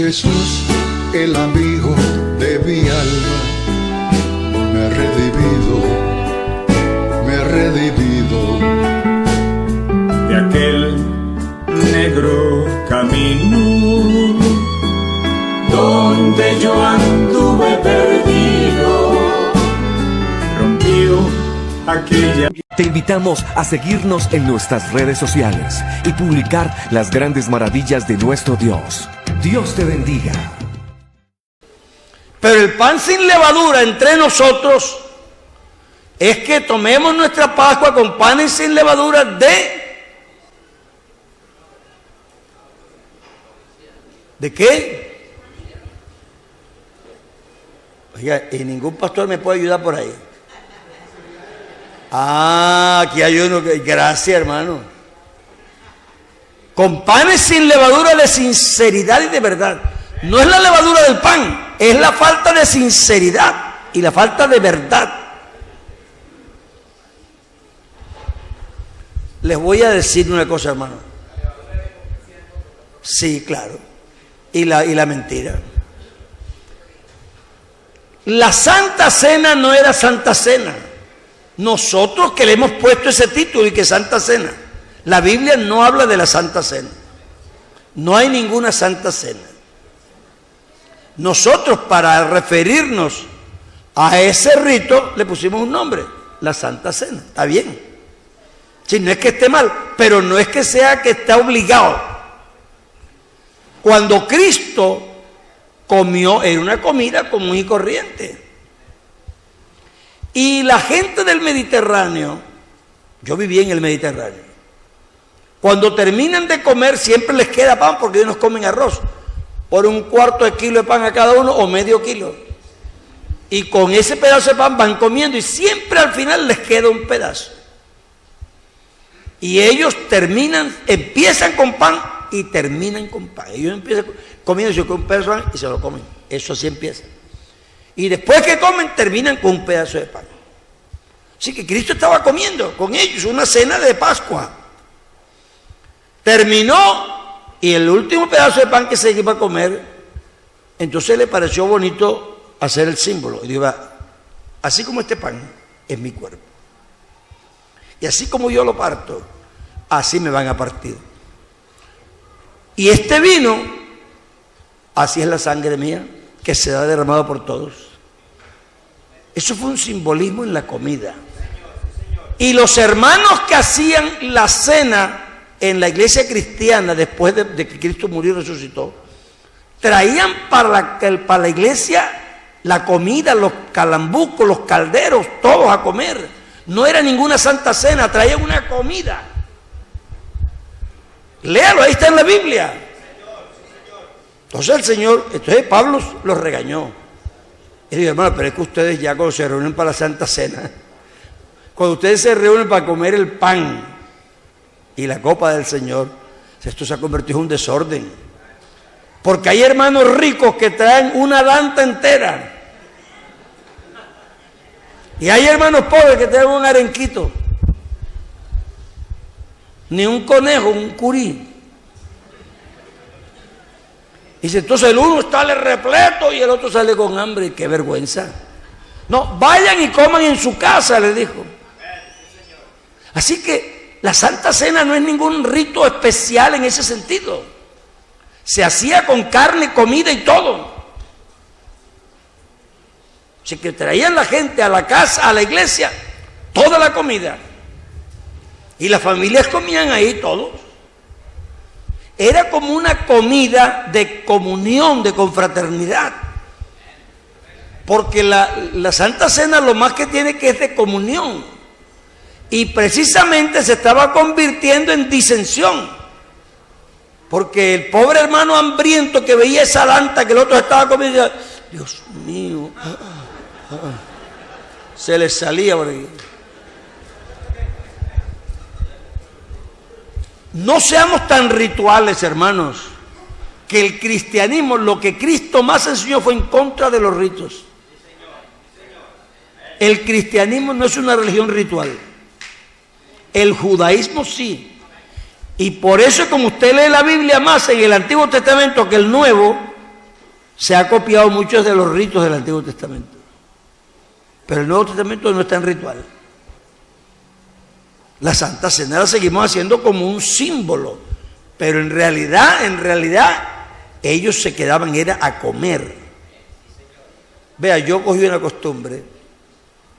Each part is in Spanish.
Jesús, el amigo de mi alma, me ha redimido, me ha redimido de aquel negro camino donde yo anduve perdido, rompió aquella. Te invitamos a seguirnos en nuestras redes sociales y publicar las grandes maravillas de nuestro Dios. Dios te bendiga. Pero el pan sin levadura entre nosotros es que tomemos nuestra Pascua con panes sin levadura ¿de qué? Oiga, y ningún pastor me puede ayudar por ahí. Ah, aquí hay uno que... Gracias, hermano. Con panes sin levadura de sinceridad y de verdad. No es la levadura del pan, es la falta de sinceridad y la falta de verdad. Les voy a decir una cosa, hermano. Sí, claro. Y la mentira. La Santa Cena no era Santa Cena. Nosotros que le hemos puesto ese título y que Santa Cena. La Biblia no habla de la Santa Cena. No hay ninguna Santa Cena. Nosotros, para referirnos a ese rito, le pusimos un nombre, la Santa Cena. Está bien. Si no es que esté mal, pero no es que sea que está obligado. Cuando Cristo comió, era una comida común y corriente. Y la gente del Mediterráneo, yo viví en el Mediterráneo, cuando terminan de comer siempre les queda pan porque ellos no comen arroz. Por un cuarto de kilo de pan a cada uno o medio kilo. Y con ese pedazo de pan van comiendo y siempre al final les queda un pedazo. Y ellos empiezan con pan y terminan con pan. Ellos empiezan comiendo con un pedazo de pan y se lo comen. Eso así empieza. Y después que comen, terminan con un pedazo de pan. Así que Cristo estaba comiendo con ellos una cena de Pascua. Terminó y el último pedazo de pan que se iba a comer, entonces le pareció bonito hacer el símbolo. Y dijo, así como este pan es mi cuerpo. Y así como yo lo parto, así me van a partir. Y este vino, así es la sangre mía, que se da derramado por todos. Eso fue un simbolismo en la comida. Y los hermanos que hacían la cena en la iglesia cristiana después de que Cristo murió y resucitó, traían para la iglesia la comida, los calambucos, los calderos, todos a comer. No era ninguna santa cena, traían una comida. Léalo, ahí está en la Biblia. Entonces Pablo los regañó. Y dijo, hermano, pero es que ustedes ya cuando se reúnen para la Santa Cena, cuando ustedes se reúnen para comer el pan y la copa del Señor, esto se ha convertido en un desorden. Porque hay hermanos ricos que traen una danta entera. Y hay hermanos pobres que traen un arenquito. Ni un conejo, un curí. Dice, entonces el uno sale repleto y el otro sale con hambre. ¡Qué vergüenza! No, vayan y coman en su casa, le dijo. Así que la Santa Cena no es ningún rito especial en ese sentido. Se hacía con carne, comida y todo. Así que traían la gente a la casa, a la iglesia, toda la comida. Y las familias comían ahí todos. Era como una comida de comunión, de confraternidad. Porque la Santa Cena lo más que tiene que es de comunión. Y precisamente se estaba convirtiendo en disensión. Porque el pobre hermano hambriento que veía esa lanta que el otro estaba comiendo, decía, Dios mío, se le salía por ahí. No seamos tan rituales, hermanos, que el cristianismo, lo que Cristo más enseñó fue en contra de los ritos. El cristianismo no es una religión ritual. El judaísmo sí. Y por eso, como usted lee la Biblia más en el Antiguo Testamento que el Nuevo, se ha copiado muchos de los ritos del Antiguo Testamento, pero el Nuevo Testamento no está en ritual. La Santa Cena la seguimos haciendo como un símbolo, pero en realidad, ellos se quedaban, era a comer. Vea, yo cogí una costumbre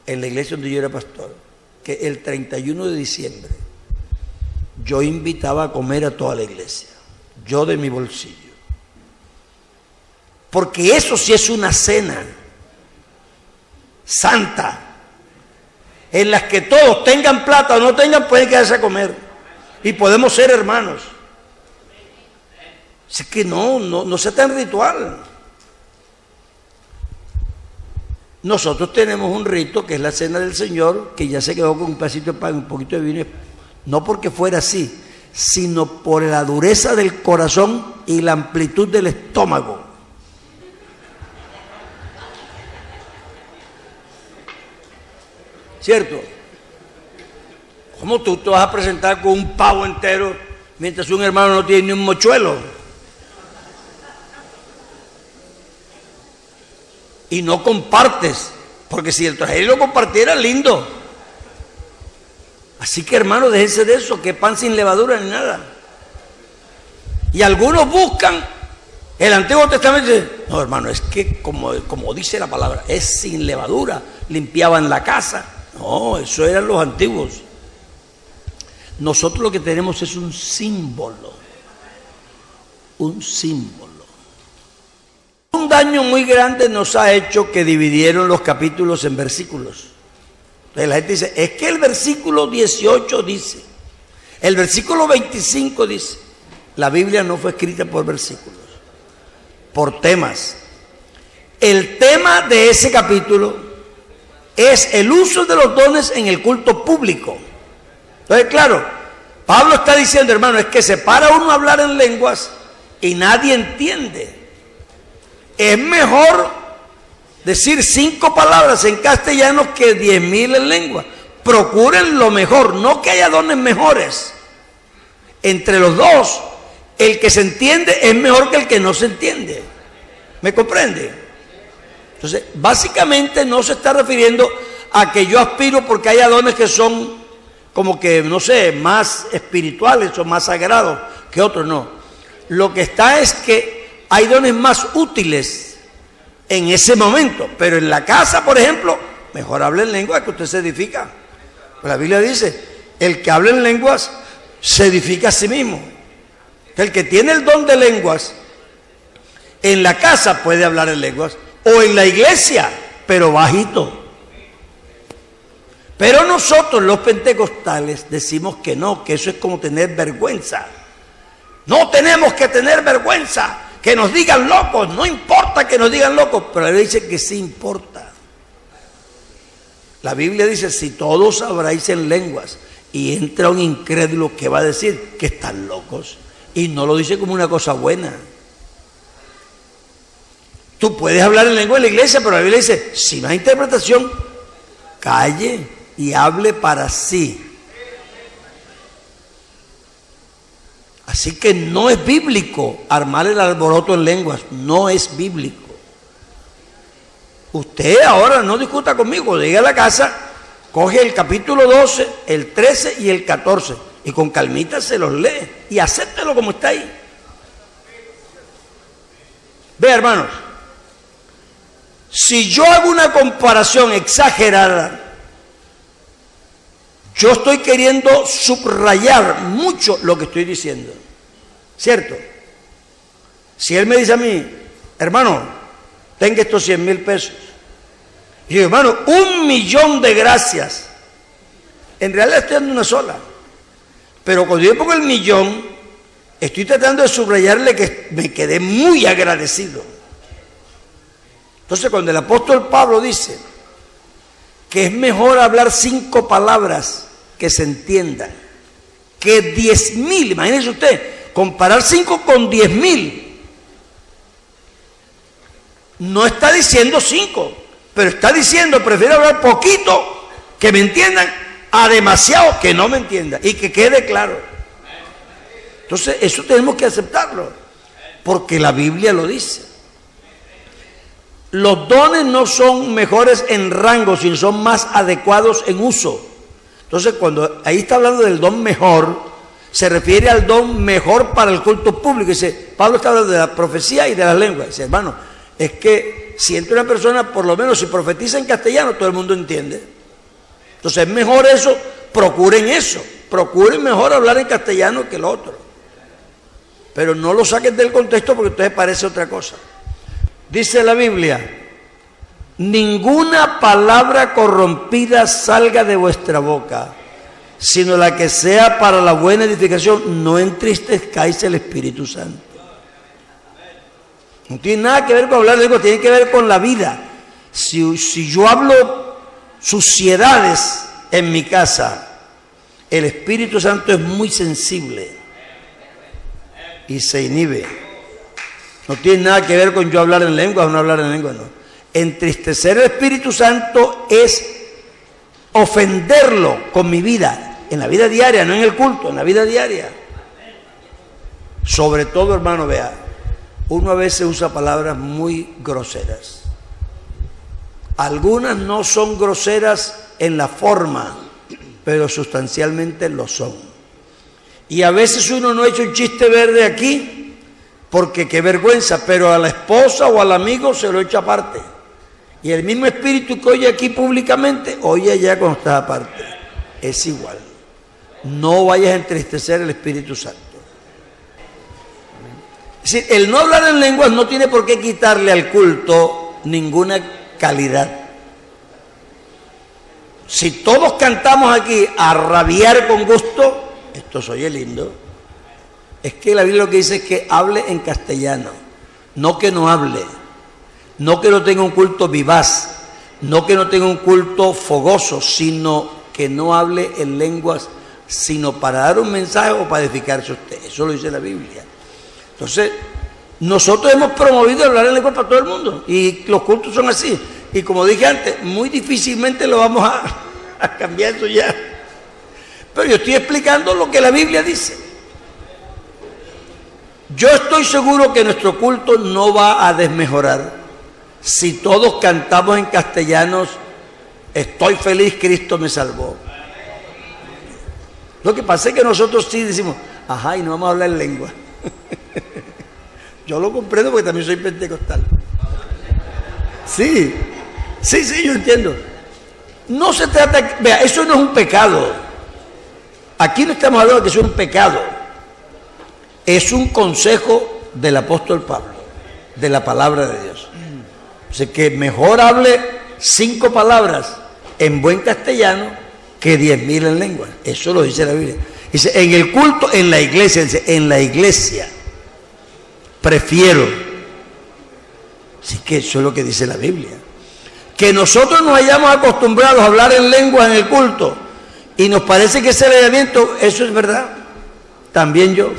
en la iglesia donde yo era pastor, que el 31 de diciembre yo invitaba a comer a toda la iglesia, yo de mi bolsillo. Porque eso sí es una cena santa, en las que todos tengan plata o no tengan, pueden quedarse a comer y podemos ser hermanos. Así que no sea tan ritual. Nosotros tenemos un rito que es la Cena del Señor, que ya se quedó con un pedacito de pan, un poquito de vino, no porque fuera así, sino por la dureza del corazón y la amplitud del estómago. ¿Cierto? ¿Cómo tú te vas a presentar con un pavo entero mientras un hermano no tiene ni un mochuelo? Y no compartes, porque si el tragedia lo compartiera, lindo. Así que, hermano, déjense de eso, que pan sin levadura ni nada. Y algunos buscan el Antiguo Testamento y dicen, no, hermano, es que como dice la palabra, es sin levadura, limpiaban la casa. No, eso eran los antiguos. Nosotros lo que tenemos es un símbolo. Un símbolo. Un daño muy grande nos ha hecho que dividieron los capítulos en versículos. Entonces la gente dice, es que el versículo 18 dice, el versículo 25 dice, la Biblia no fue escrita por versículos, por temas. El tema de ese capítulo es el uso de los dones en el culto público. Entonces, claro, Pablo está diciendo, hermano, es que se para uno a hablar en lenguas y nadie entiende. Es mejor decir 5 palabras en castellano que 10,000 en lengua. Procuren lo mejor, no que haya dones mejores. Entre los dos, el que se entiende es mejor que el que no se entiende. ¿Me comprende? Entonces, básicamente no se está refiriendo a que yo aspiro porque haya dones que son como que, no sé, más espirituales o más sagrados que otros, no. Lo que está es que hay dones más útiles en ese momento, pero en la casa, por ejemplo, mejor hable en lengua que usted se edifica. Pues la Biblia dice, el que habla en lenguas se edifica a sí mismo. El que tiene el don de lenguas en la casa puede hablar en lenguas, o en la iglesia, pero bajito. Pero nosotros los pentecostales decimos que no, que eso es como tener vergüenza. No tenemos que tener vergüenza, que nos digan locos, no importa que nos digan locos, pero la Biblia dice que sí importa. La Biblia dice, si todos habláis en lenguas y entra un incrédulo, ¿qué va a decir? Que están locos. Y no lo dice como una cosa buena. Tú puedes hablar en lengua en la iglesia, pero la Biblia dice, si no hay interpretación, calle y hable para sí. Así que no es bíblico armar el alboroto en lenguas, no es bíblico. Usted ahora no discuta conmigo, llegue a la casa, coge el capítulo 12, el 13 y el 14 y con calmita se los lee y acéptelo como está ahí. Ve, hermanos, si yo hago una comparación exagerada, yo estoy queriendo subrayar mucho lo que estoy diciendo, ¿cierto? Si él me dice a mí, hermano, tenga estos 100,000 pesos, y yo, hermano, 1,000,000 de gracias, en realidad estoy dando una sola, pero cuando yo pongo el 1,000,000, estoy tratando de subrayarle que me quedé muy agradecido. Entonces, cuando el apóstol Pablo dice que es mejor hablar 5 palabras que se entiendan que 10,000, imagínese usted, comparar 5 con 10,000, no está diciendo 5, pero está diciendo, prefiero hablar poquito que me entiendan a demasiado que no me entiendan y que quede claro. Entonces, eso tenemos que aceptarlo, porque la Biblia lo dice. Los dones no son mejores en rango, sino son más adecuados en uso. Entonces, cuando ahí está hablando del don mejor, se refiere al don mejor para el culto público. Dice, Pablo está hablando de la profecía y de las lenguas. Dice, hermano, es que si entra una persona, por lo menos si profetiza en castellano, todo el mundo entiende. Entonces es mejor eso, procuren mejor hablar en castellano que el otro. Pero no lo saquen del contexto porque entonces parece otra cosa. Dice la Biblia, ninguna palabra corrompida salga de vuestra boca, sino la que sea para la buena edificación, no entristezcáis el Espíritu Santo. No tiene nada que ver con hablar de lengua, tiene que ver con la vida. Si yo hablo suciedades en mi casa, el Espíritu Santo es muy sensible y se inhibe. No tiene nada que ver con yo hablar en lengua o no hablar en lengua, no. Entristecer al Espíritu Santo es ofenderlo con mi vida, en la vida diaria, no en el culto, en la vida diaria. Sobre todo, hermano, vea, uno a veces usa palabras muy groseras. Algunas no son groseras en la forma, pero sustancialmente lo son. Y a veces uno no echa un chiste verde aquí, porque qué vergüenza, pero a la esposa o al amigo se lo echa aparte. Y el mismo espíritu que oye aquí públicamente, oye allá cuando está aparte. Es igual. No vayas a entristecer el Espíritu Santo. Es decir, el no hablar en lenguas no tiene por qué quitarle al culto ninguna calidad. Si todos cantamos aquí a rabiar con gusto, esto se oye lindo. Es que la Biblia lo que dice es que hable en castellano, no que no hable, no que no tenga un culto vivaz, no que no tenga un culto fogoso, sino que no hable en lenguas, sino para dar un mensaje o para edificarse usted. Eso lo dice la Biblia. Entonces, nosotros hemos promovido hablar en lenguas para todo el mundo y los cultos son así. Y como dije antes, muy difícilmente lo vamos a cambiar eso ya. Pero yo estoy explicando lo que la Biblia dice. Yo estoy seguro que nuestro culto no va a desmejorar si todos cantamos en castellanos, estoy feliz, Cristo me salvó. Lo que pasa es que nosotros sí decimos, ajá, y no vamos a hablar en lengua. Yo lo comprendo porque también soy pentecostal. Sí, yo entiendo. No se trata, vea, eso no es un pecado. Aquí no estamos hablando de que eso es un pecado. Es un consejo del apóstol Pablo, de la palabra de Dios. O sea, que mejor hable 5 palabras en buen castellano que 10.000 en lengua. Eso lo dice la Biblia. Dice, en el culto, en la iglesia, dice, en la iglesia prefiero. Así que eso es lo que dice la Biblia. Que nosotros nos hayamos acostumbrado a hablar en lengua en el culto y nos parece que es el alejamiento, eso es verdad. También yo.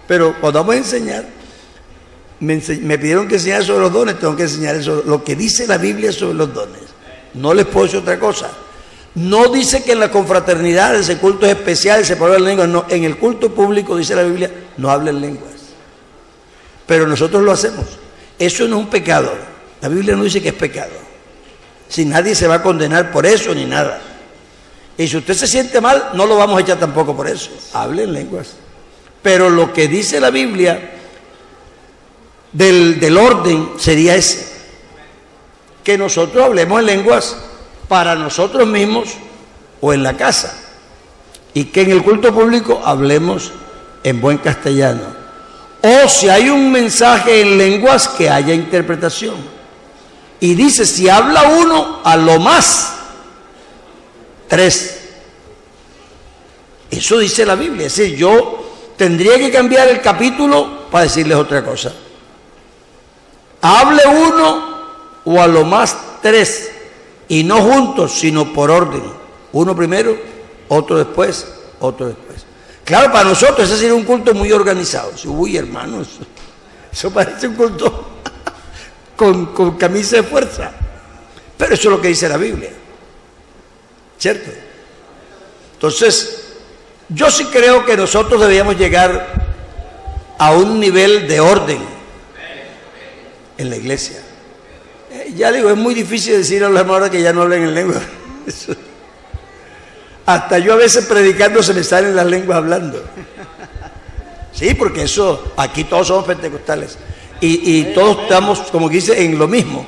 Pero cuando vamos a enseñar, me pidieron que enseñara sobre los dones, tengo que enseñar eso, lo que dice la Biblia sobre los dones. No les puedo decir otra cosa. No dice que en la confraternidad, ese culto es especial, se puede hablar en lenguas. No, en el culto público, dice la Biblia, no hablen lenguas. Pero nosotros lo hacemos. Eso no es un pecado. La Biblia no dice que es pecado. Si nadie se va a condenar por eso ni nada. Y si usted se siente mal, no lo vamos a echar tampoco por eso. Hable en lenguas. Pero lo que dice la Biblia del orden sería ese. Que nosotros hablemos en lenguas para nosotros mismos o en la casa. Y que en el culto público hablemos en buen castellano. O si hay un mensaje en lenguas, que haya interpretación. Y dice, si habla uno, a lo más 3. Eso dice la Biblia. Es decir, yo tendría que cambiar el capítulo para decirles otra cosa. Hable uno o a lo más 3. Y no juntos, sino por orden. Uno primero, otro después, otro después. Claro, para nosotros ese sería un culto muy organizado. Uy, hermanos, eso parece un culto con camisa de fuerza. Pero eso es lo que dice la Biblia. ¿Cierto? Entonces, yo sí creo que nosotros deberíamos llegar a un nivel de orden en la iglesia. Ya digo, es muy difícil decir a los hermanos que ya no hablen en lengua. Hasta yo a veces predicando se me salen las lenguas hablando. Sí, porque eso, aquí todos somos pentecostales. Y todos estamos, como que dice, en lo mismo.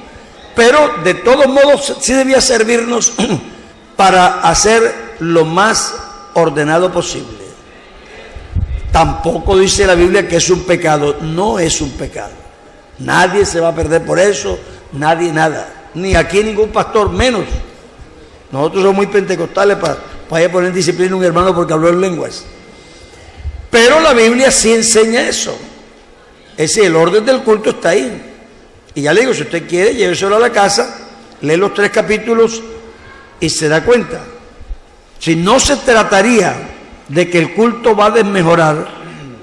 Pero de todos modos sí debía servirnos para hacer lo más ordenado posible. Tampoco dice la Biblia que es un pecado. No es un pecado. Nadie se va a perder por eso, nadie nada. Ni aquí ningún pastor, menos. Nosotros somos muy pentecostales para poner disciplina a un hermano porque habló en lenguas. Pero la Biblia sí enseña eso. Es decir, el orden del culto está ahí. Y ya le digo, si usted quiere, lléveselo a la casa, lee los 3 capítulos y se da cuenta. Si no se trataría de que el culto va a desmejorar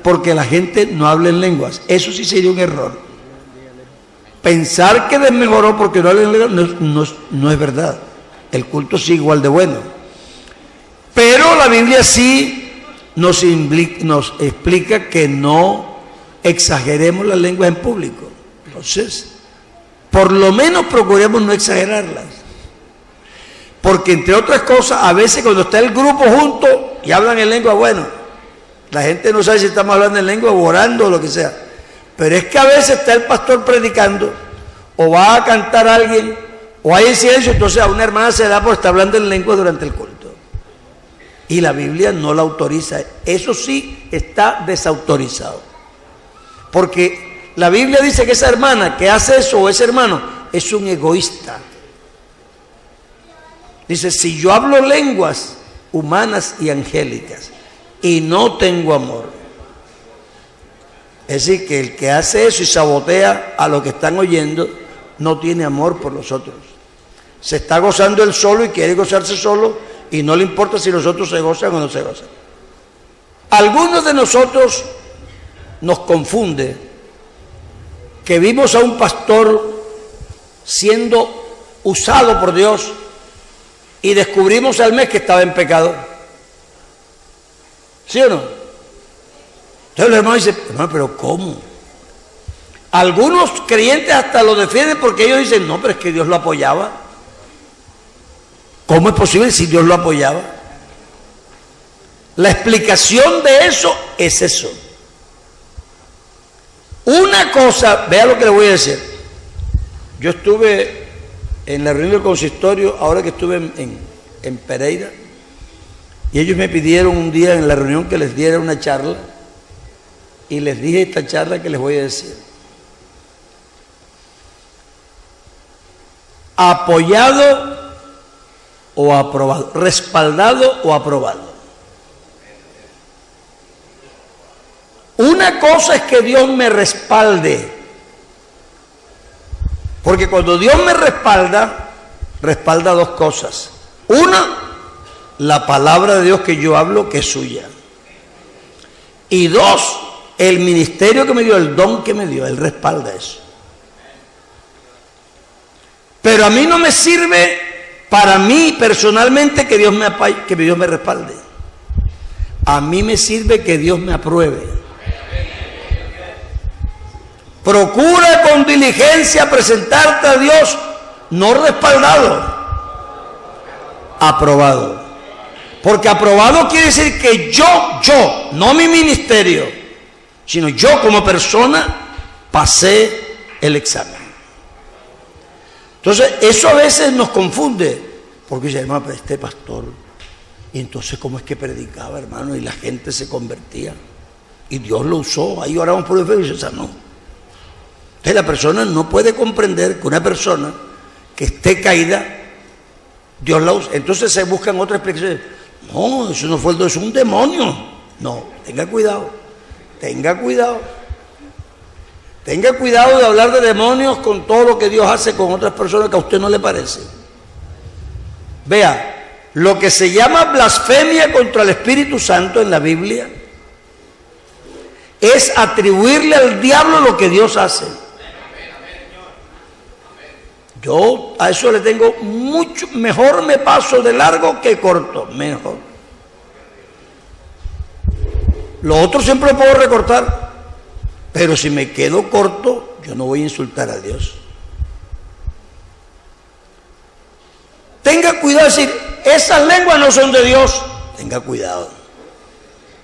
porque la gente no habla en lenguas, eso sí sería un error. Pensar que desmejoró porque no habla en lenguas no es verdad. El culto sigue igual de bueno. Pero la Biblia sí nos explica que no exageremos las lenguas en público. Entonces, por lo menos procuremos no exagerarlas. Porque entre otras cosas, a veces cuando está el grupo junto y hablan en lengua, bueno, la gente no sabe si estamos hablando en lengua o orando o lo que sea. Pero es que a veces está el pastor predicando, o va a cantar a alguien, o hay silencio, entonces a una hermana se da por estar hablando en lengua durante el culto. Y la Biblia no la autoriza. Eso sí está desautorizado. Porque la Biblia dice que esa hermana que hace eso o ese hermano es un egoísta. Dice, si yo hablo lenguas humanas y angélicas y no tengo amor. Es decir, que el que hace eso y sabotea a los que están oyendo no tiene amor por los otros. Se está gozando él solo y quiere gozarse solo y no le importa si los otros se gozan o no se gozan. Algunos de nosotros nos confunde que vimos a un pastor siendo usado por Dios y descubrimos al mes que estaba en pecado. ¿Sí o no? Entonces los hermanos dicen, hermano, pero ¿cómo? Algunos creyentes hasta lo defienden porque ellos dicen, no, pero es que Dios lo apoyaba. ¿Cómo es posible si Dios lo apoyaba? La explicación de eso es eso. Una cosa, vea lo que le voy a decir. Yo estuve en la reunión del consistorio, ahora que estuve en Pereira, y ellos me pidieron un día en la reunión que les diera una charla, y les dije esta charla que les voy a decir. Apoyado o aprobado, respaldado o aprobado. Una cosa es que Dios me respalde, porque cuando Dios me respalda, respalda 2 cosas. Una, la palabra de Dios que yo hablo, que es suya. Y 2, el ministerio que me dio, el don que me dio, Él respalda eso. Pero a mí no me sirve, para mí personalmente, que Dios me respalde. A mí me sirve que Dios me apruebe. Procura con diligencia presentarte a Dios, no respaldado, aprobado. Porque aprobado quiere decir que yo, no mi ministerio, sino yo como persona pasé el examen. Entonces, eso a veces nos confunde, porque dice, hermano, pero este pastor, y entonces ¿cómo es que predicaba, hermano? Y la gente se convertía, y Dios lo usó, ahí oramos por el fe y se sanó. Entonces la persona no puede comprender que una persona que esté caída, Dios la usa. Entonces se buscan otras explicaciones. No, eso no fue el don, es un demonio. No, tenga cuidado, tenga cuidado. Tenga cuidado de hablar de demonios con todo lo que Dios hace con otras personas que a usted no le parece. Vea, lo que se llama blasfemia contra el Espíritu Santo en la Biblia es atribuirle al diablo lo que Dios hace. Yo a eso le tengo mucho, mejor me paso de largo que corto, mejor. Lo otro siempre lo puedo recortar, pero si me quedo corto, yo no voy a insultar a Dios. Tenga cuidado de decir, esas lenguas no son de Dios. Tenga cuidado.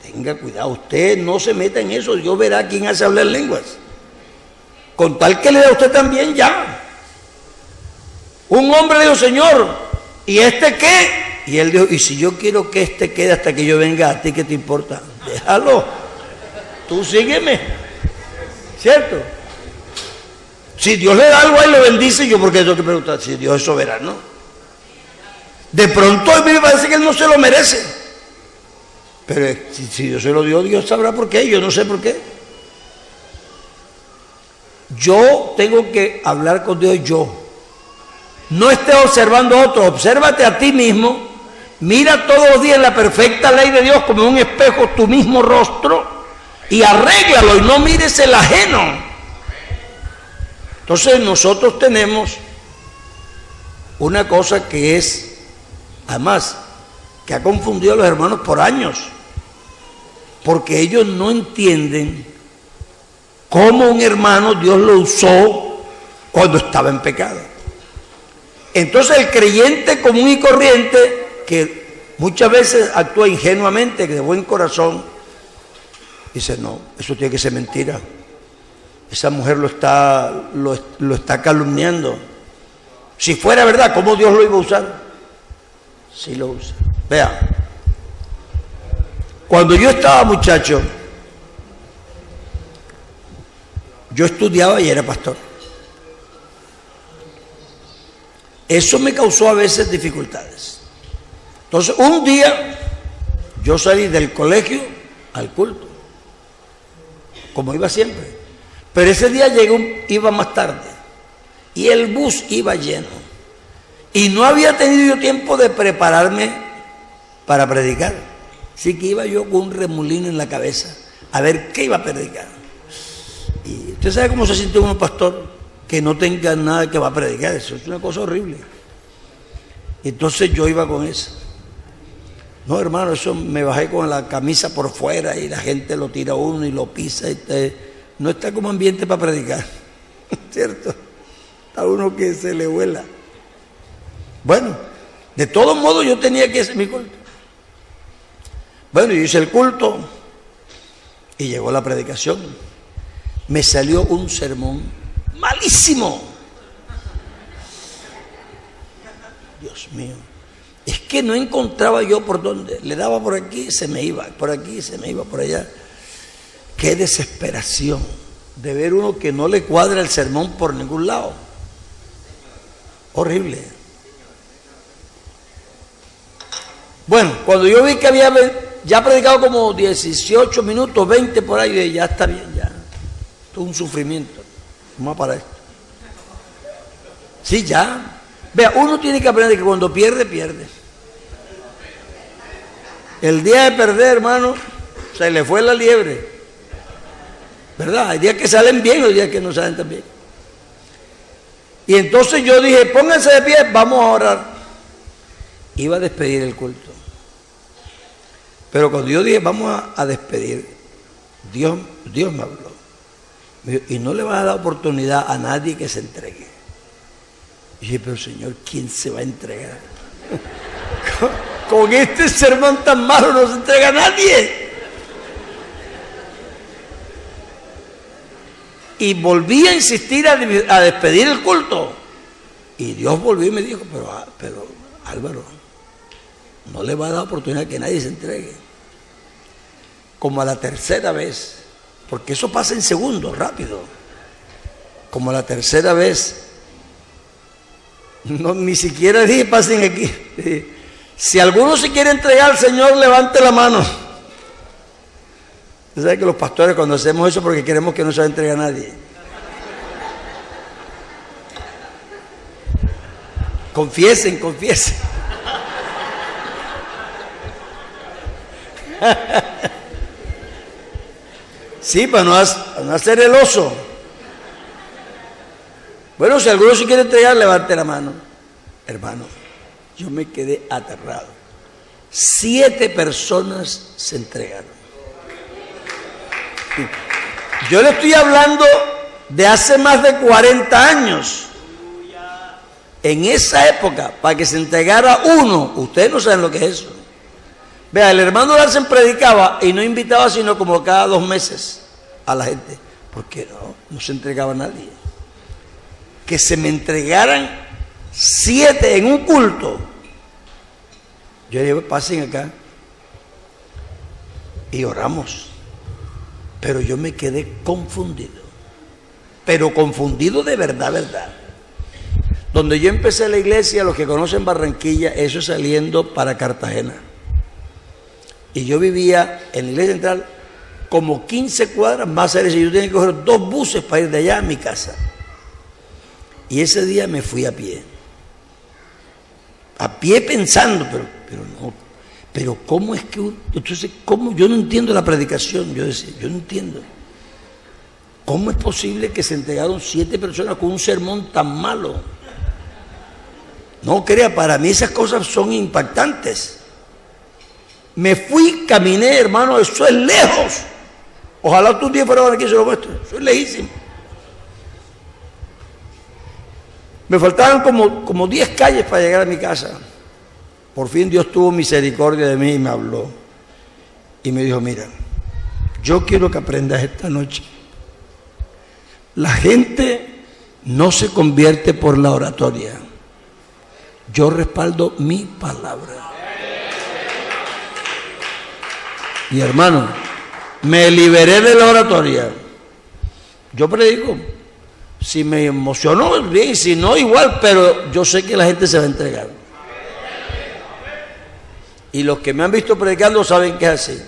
Tenga cuidado, usted no se meta en eso. Dios verá quién hace hablar lenguas. Con tal que le dé a usted también ya. Un hombre le dijo, Señor, ¿y este qué? Y él dijo, y si yo quiero que este quede hasta que yo venga, ¿a ti qué te importa? Déjalo, tú sígueme, ¿cierto? Si Dios le da algo a él, lo bendice, yo porque tengo que preguntar si Dios es soberano. De pronto a mí me parece que él no se lo merece, pero si Dios se lo dio, Dios sabrá por qué, yo no sé por qué. Yo tengo que hablar con Dios yo. No estés observando a otro, obsérvate a ti mismo, mira todos los días en la perfecta ley de Dios como en un espejo tu mismo rostro y arréglalo y no mires el ajeno. Entonces nosotros tenemos una cosa que es, además, que ha confundido a los hermanos por años, porque ellos no entienden cómo un hermano Dios lo usó cuando estaba en pecado. Entonces el creyente común y corriente, que muchas veces actúa ingenuamente, que de buen corazón, dice, no, eso tiene que ser mentira. Esa mujer lo está calumniando. Si fuera verdad, ¿cómo Dios lo iba a usar? Sí lo usa. Vea, cuando yo estaba muchacho, yo estudiaba y era pastor. Eso me causó a veces dificultades. Entonces, un día yo salí del colegio al culto, como iba siempre. Pero ese día iba más tarde y el bus iba lleno. Y no había tenido yo tiempo de prepararme para predicar. Así que iba yo con un remolino en la cabeza a ver qué iba a predicar. Y usted sabe cómo se siente uno pastor que no tenga nada que va a predicar. Eso es una cosa horrible. Entonces yo iba con eso. No, hermano, eso me bajé con la camisa por fuera y la gente lo tira a uno y lo pisa. No está como ambiente para predicar, ¿cierto? Está uno que se le vuela. Bueno, de todos modos yo tenía que hacer mi culto. Bueno, yo hice el culto y llegó la predicación. Me salió un sermón malísimo. Dios mío, es que no encontraba yo por dónde. Le daba por aquí, se me iba, por aquí, se me iba, por allá. Qué desesperación de ver uno que no le cuadra el sermón por ningún lado. Horrible. Bueno, cuando yo vi que había ya predicado como 18 minutos, 20 por ahí, dije, ya está bien, ya. Esto es un sufrimiento. Vamos a parar esto. Sí, ya. Vea, uno tiene que aprender que cuando pierde, pierde. El día de perder, hermano, se le fue la liebre. ¿Verdad? Hay días que salen bien, hay días que no salen tan bien. Y entonces yo dije, pónganse de pie, vamos a orar. Iba a despedir el culto. Pero cuando yo dije, vamos a despedir, Dios me habló. Me dijo, y no le vas a dar oportunidad a nadie que se entregue. Y dije, pero Señor, ¿quién se va a entregar? Con este sermón tan malo no se entrega a nadie. Y volví a insistir a despedir el culto. Y Dios volvió y me dijo, pero Álvaro, no le va a dar oportunidad que nadie se entregue. Como a la tercera vez, porque eso pasa en segundos, rápido. Como a la tercera vez, no, ni siquiera dije pasen aquí. Si alguno se quiere entregar al Señor, levante la mano. Usted sabe que los pastores cuando hacemos eso porque queremos que no se va a entregar a nadie. Confiesen. Sí, para no hacer el oso. Bueno, si alguno se quiere entregar, levante la mano. Hermano, yo me quedé aterrado. 7 personas se entregaron. Yo le estoy hablando de hace más de 40 años. En esa época, para que se entregara uno, ustedes no saben lo que es eso. Vea, el hermano Larsen predicaba y no invitaba sino como cada 2 meses a la gente, porque no se entregaba a nadie. Que se me entregaran 7 en un culto. Yo le dije, pasen acá y oramos. Pero yo me quedé confundido, pero confundido de verdad, verdad. Donde yo empecé la iglesia, los que conocen Barranquilla, eso es saliendo para Cartagena. Y yo vivía en la iglesia central como 15 cuadras más allá. Yo tenía que coger 2 buses para ir de allá a mi casa. Y ese día me fui a pie. A pie pensando, pero no. Pero ¿cómo es que entonces, cómo? Yo no entiendo la predicación. Yo decía, yo no entiendo. ¿Cómo es posible que se entregaron 7 personas con un sermón tan malo? No crea, para mí esas cosas son impactantes. Me fui, caminé, hermano, eso es lejos. Ojalá tú un día fuera aquí y se lo muestre. Eso es lejísimo. Me faltaban como 10 calles para llegar a mi casa. Por fin Dios tuvo misericordia de mí y me habló. Y me dijo, mira, yo quiero que aprendas esta noche. La gente no se convierte por la oratoria. Yo respaldo mi palabra. Y hermano, me liberé de la oratoria. Yo predico. Si me emocionó, bien, si no, igual, pero yo sé que la gente se va a entregar. Y los que me han visto predicando saben que es así.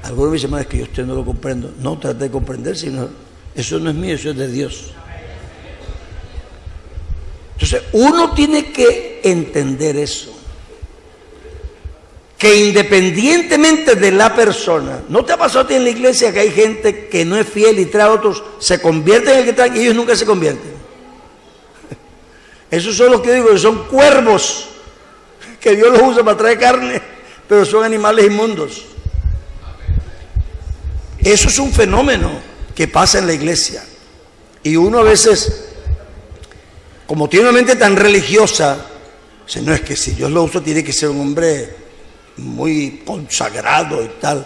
Algunos me dicen, es que yo usted no lo comprendo. No, trate de comprender, sino eso no es mío, eso es de Dios. Entonces, uno tiene que entender eso. Que independientemente de la persona, ¿no te ha pasado a ti en la iglesia que hay gente que no es fiel y trae a otros, se convierten en el que traen y ellos nunca se convierten? Esos son los que digo, que son cuervos, que Dios los usa para traer carne, pero son animales inmundos. Eso es un fenómeno que pasa en la iglesia. Y uno a veces, como tiene una mente tan religiosa, dice, no, es que si Dios lo usa tiene que ser un hombre muy consagrado y tal.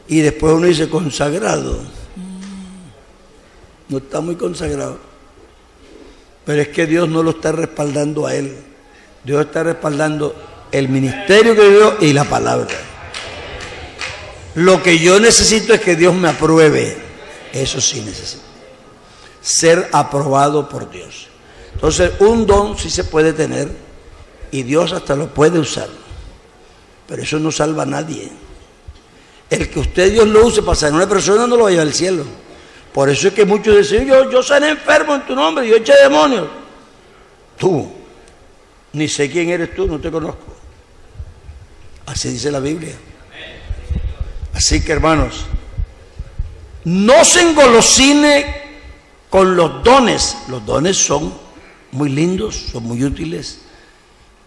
Y después uno dice, consagrado. No está muy consagrado. Pero es que Dios no lo está respaldando a él. Dios está respaldando el ministerio que dio y la palabra. Lo que yo necesito es que Dios me apruebe. Eso sí necesito. Ser aprobado por Dios. Entonces, un don sí se puede tener y Dios hasta lo puede usar. Pero eso no salva a nadie. El que usted Dios lo use para sanar a una persona no lo va a llevar al cielo. Por eso es que muchos dicen, yo sané enfermo en tu nombre, yo eché demonios. Tú, ni sé quién eres tú, no te conozco. Así dice la Biblia. Así que hermanos, no se engolosine con los dones. Los dones son muy lindos, son muy útiles.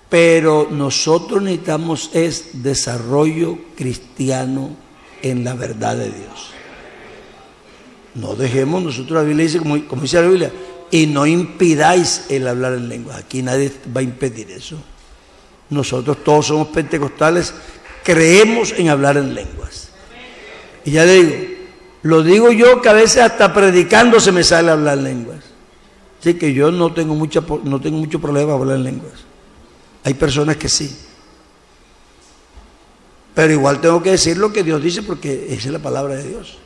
Pero nosotros necesitamos es desarrollo cristiano en la verdad de Dios. No dejemos, nosotros la Biblia dice, como dice la Biblia, y no impidáis el hablar en lenguas. Aquí nadie va a impedir eso. Nosotros todos somos pentecostales, creemos en hablar en lenguas. Y ya le digo, lo digo yo que a veces hasta predicando se me sale hablar lenguas. Así que yo no tengo mucho problema para hablar en lenguas. Hay personas que sí. Pero igual tengo que decir lo que Dios dice porque esa es la palabra de Dios.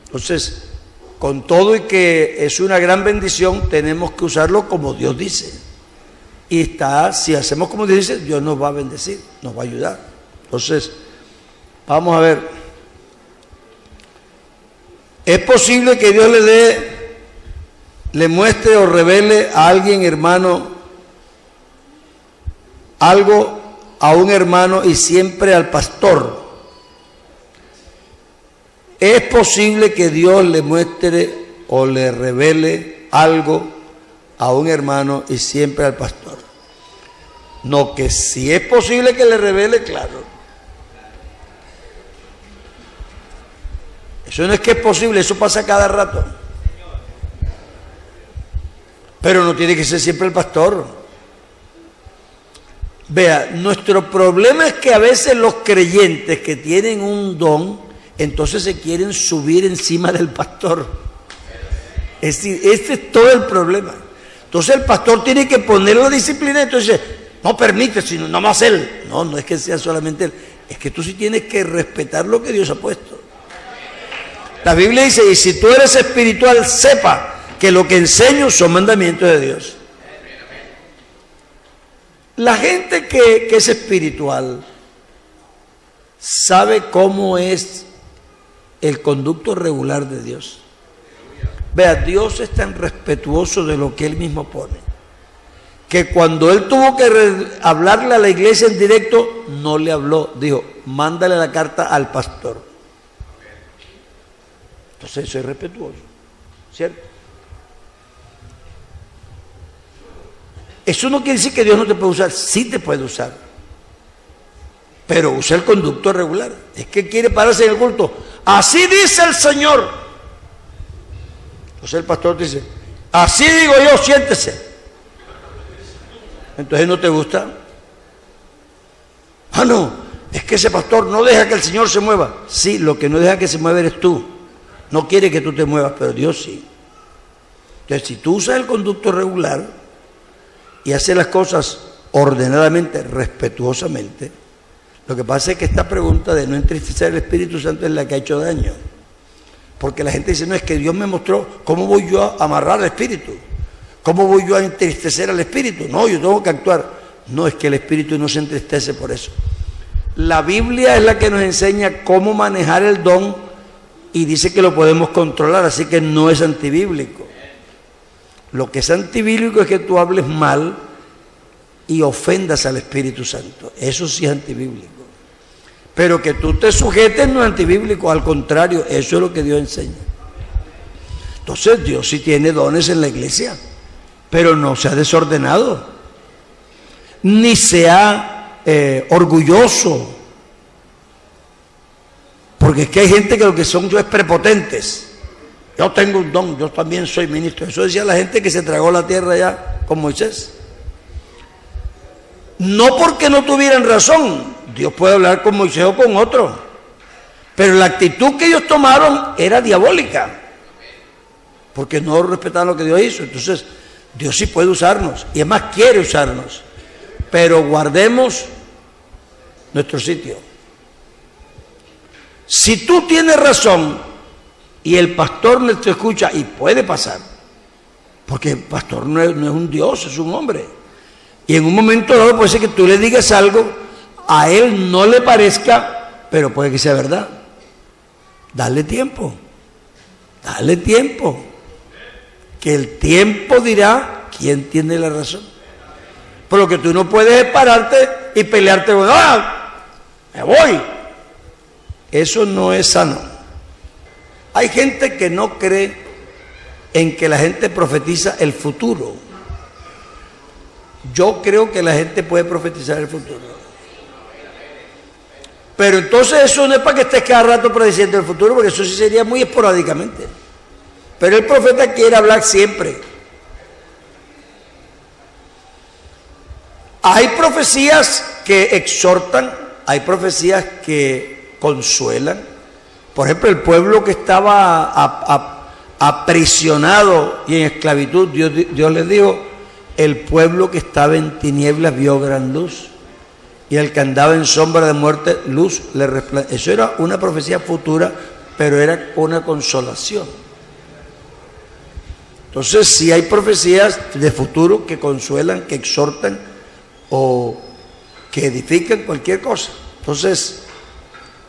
Entonces, con todo y que es una gran bendición, tenemos que usarlo como Dios dice. Y si hacemos como Dios dice, Dios nos va a bendecir, nos va a ayudar. Entonces, vamos a ver. Es posible que Dios le muestre o revele a alguien, hermano, algo a un hermano y siempre al pastor. Es posible que Dios le muestre o le revele algo a un hermano y siempre al pastor. No, que si es posible que le revele, claro. Eso no es que es posible, eso pasa cada rato. pero no tiene que ser siempre el pastor. Vea, nuestro problema es que a veces los creyentes que tienen un don, entonces se quieren subir encima del pastor. Es decir, este es todo el problema. Entonces el pastor tiene que poner la disciplina, entonces no permite, sino no más él. No, no es que sea solamente él, es que tú sí tienes que respetar lo que Dios ha puesto. La Biblia dice, y si tú eres espiritual, sepa que lo que enseño son mandamientos de Dios. La gente que es espiritual sabe cómo es el conducto regular de Dios. Vea, Dios es tan respetuoso de lo que Él mismo pone, que cuando Él tuvo que hablarle a la iglesia en directo, no le habló, dijo, mándale la carta al pastor. Entonces eso es respetuoso, ¿cierto? Eso no quiere decir que Dios no te puede usar, sí te puede usar, pero usa el conducto regular. Es que quiere pararse en el culto, así dice el Señor. Entonces el pastor dice, así digo yo, siéntese. Entonces no te gusta. Ah, no, es que ese pastor no deja que el Señor se mueva. Sí, lo que no deja que se mueva eres tú. No quiere que tú te muevas, pero Dios sí. Entonces si tú usas el conducto regular y haces las cosas ordenadamente, respetuosamente, lo que pasa es que esta pregunta de no entristecer al Espíritu Santo es la que ha hecho daño. Porque la gente dice, no, es que Dios me mostró cómo voy yo a amarrar al Espíritu, cómo voy yo a entristecer al Espíritu. No, yo tengo que actuar. No, es que el Espíritu no se entristece por eso. La Biblia es la que nos enseña cómo manejar el don y dice que lo podemos controlar, así que no es antibíblico. Lo que es antibíblico es que tú hables mal y ofendas al Espíritu Santo. Eso sí es antibíblico. Pero que tú te sujetes no es antibíblico, al contrario, eso es lo que Dios enseña. Entonces Dios sí tiene dones en la iglesia, pero no se ha desordenado, ni sea orgulloso, porque es que hay gente que lo que son es prepotentes. Yo tengo un don, yo también soy ministro. Eso decía la gente que se tragó la tierra ya con Moisés. No porque no tuvieran razón, Dios puede hablar con Moisés o con otro, pero la actitud que ellos tomaron era diabólica, porque no respetaban lo que Dios hizo. Entonces Dios sí puede usarnos, y además quiere usarnos, pero guardemos nuestro sitio. Si tú tienes razón y el pastor no te escucha, y puede pasar, porque el pastor no es un Dios, es un hombre, y en un momento dado puede ser que tú le digas algo, a él no le parezca, pero puede que sea verdad. Dale tiempo, que el tiempo dirá quién tiene la razón. Por lo que tú no puedes pararte y pelearte con, me voy. Eso no es sano. Hay gente que no cree en que la gente profetiza el futuro. Yo creo que la gente puede profetizar el futuro. Pero entonces eso no es para que estés cada rato prediciendo el futuro, porque eso sí sería muy esporádicamente. Pero el profeta quiere hablar siempre. Hay profecías que exhortan, hay profecías que consuelan. Por ejemplo, el pueblo que estaba aprisionado y en esclavitud, Dios les dijo, el pueblo que estaba en tinieblas vio gran luz, y el que andaba en sombra de muerte, luz le resplandeció. Eso era una profecía futura, pero era una consolación. Entonces, sí hay profecías de futuro que consuelan, que exhortan o que edifican cualquier cosa. Entonces,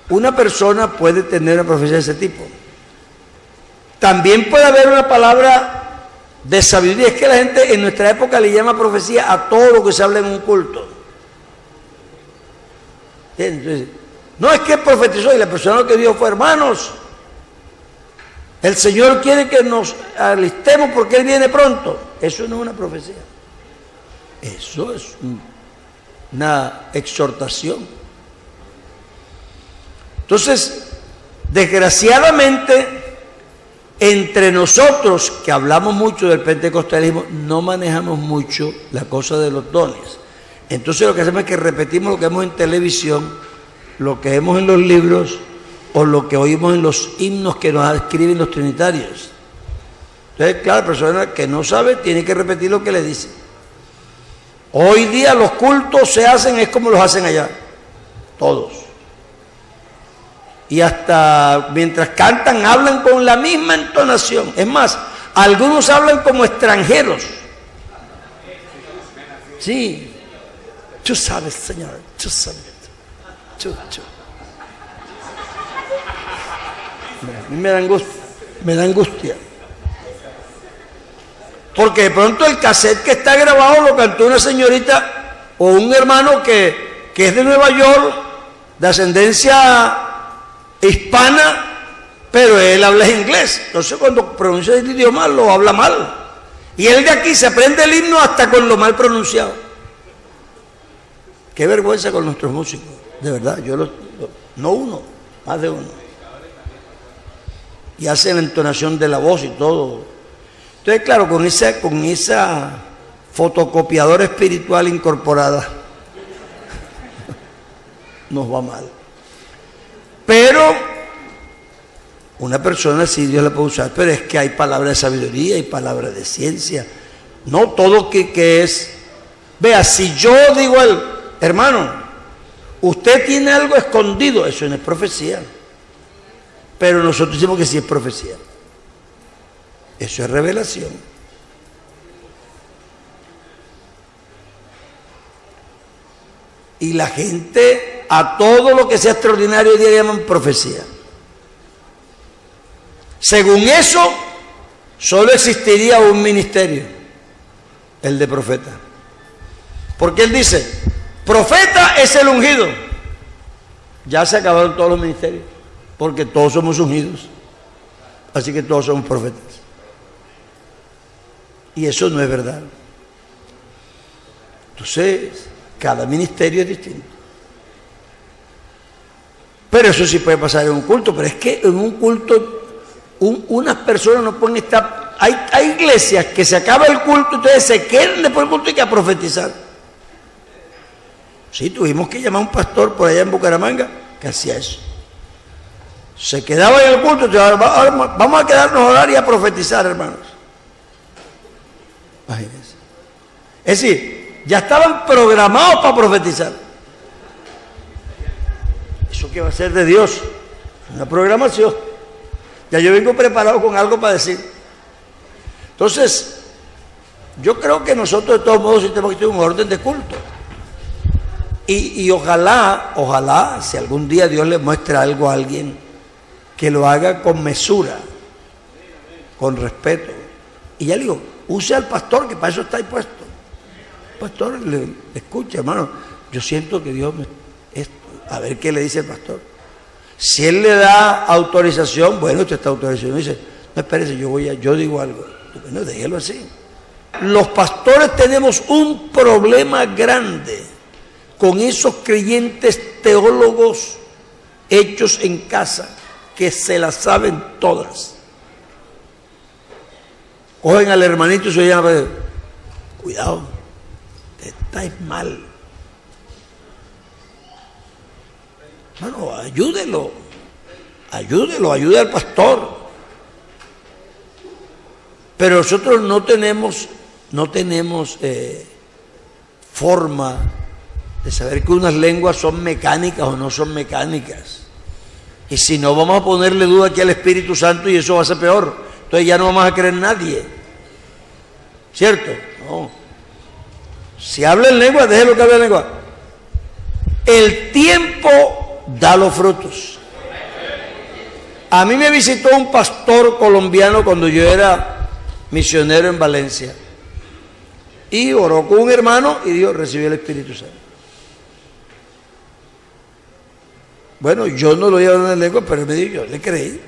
una persona puede tener una profecía de ese tipo. También puede haber una palabra de sabiduría. Es que la gente en nuestra época le llama profecía a todo lo que se habla en un culto. Entonces, no es que profetizó y la persona lo que dijo fue, hermanos, el Señor quiere que nos alistemos porque Él viene pronto. Eso no es una profecía. Eso es una exhortación. Entonces, desgraciadamente, entre nosotros que hablamos mucho del pentecostalismo, no manejamos mucho la cosa de los dones. Entonces lo que hacemos es que repetimos lo que vemos en televisión, lo que vemos en los libros o lo que oímos en los himnos que nos escriben los trinitarios. Entonces, claro, la persona que no sabe tiene que repetir lo que le dicen. Hoy día los cultos se hacen, es como los hacen allá, todos. Y hasta mientras cantan hablan con la misma entonación. Es más, algunos hablan como extranjeros. Sí, tú sabes, Señor, tú sabes. Tú. A mí me da angustia. Porque de pronto el cassette que está grabado lo cantó una señorita o un hermano que es de Nueva York, de ascendencia hispana, pero él habla inglés. Entonces cuando pronuncia el idioma lo habla mal. Y él de aquí se aprende el himno hasta con lo mal pronunciado. Qué vergüenza con nuestros músicos, de verdad. No uno, más de uno. Y hacen la entonación de la voz y todo. Entonces, claro, con esa fotocopiadora espiritual incorporada, nos va mal. Pero una persona sí Dios la puede usar, pero es que hay palabras de sabiduría, hay palabras de ciencia. No todo que es. Vea, si yo digo hermano, usted tiene algo escondido, eso no es profecía. Pero nosotros decimos que sí es profecía. Eso es revelación. Y la gente a todo lo que sea extraordinario hoy día llaman profecía. Según eso, solo existiría un ministerio, el de profeta. Porque él dice, profeta es el ungido. Ya se acabaron todos los ministerios, porque todos somos ungidos. Así que todos somos profetas. Y eso no es verdad. Entonces, cada ministerio es distinto. Pero eso sí puede pasar en un culto, pero es que en un culto unas personas no pueden estar. Hay iglesias que se acaba el culto, entonces se quedan después del culto y que a profetizar. Sí, tuvimos que llamar a un pastor por allá en Bucaramanga que hacía eso. Se quedaba en el culto, entonces, vamos a quedarnos a orar y a profetizar, hermanos. Imagínense. Es decir, ya estaban programados para profetizar. ¿Eso qué va a ser de Dios? Una programación. Ya yo vengo preparado con algo para decir. Entonces, yo creo que nosotros de todos modos sí tenemos que tener un orden de culto. Y ojalá, si algún día Dios le muestra algo a alguien, que lo haga con mesura, con respeto. Y ya le digo, use al pastor, que para eso está ahí puesto. El pastor le escucha, hermano, yo siento que Dios a ver qué le dice el pastor. Si él le da autorización, bueno, usted está autorizado. Dice, no, espérese, yo digo algo. Bueno, déjelo así. Los pastores tenemos un problema grande con esos creyentes teólogos hechos en casa que se las saben todas. Cogen al hermanito y se llaman, cuidado, estáis mal. Bueno, ayude al pastor. Pero nosotros no tenemos forma de saber que unas lenguas son mecánicas o no son mecánicas. Y si no, vamos a ponerle duda aquí al Espíritu Santo y eso va a ser peor. Entonces ya no vamos a creer en nadie. ¿Cierto? No. Si habla en lengua, déjelo que hable en lengua. El tiempo da los frutos. A mí me visitó un pastor colombiano cuando yo era misionero en Valencia. Y oró con un hermano y Dios recibió el Espíritu Santo. Bueno, yo no lo iba a hablar en lengua, pero él me dijo, yo le creí,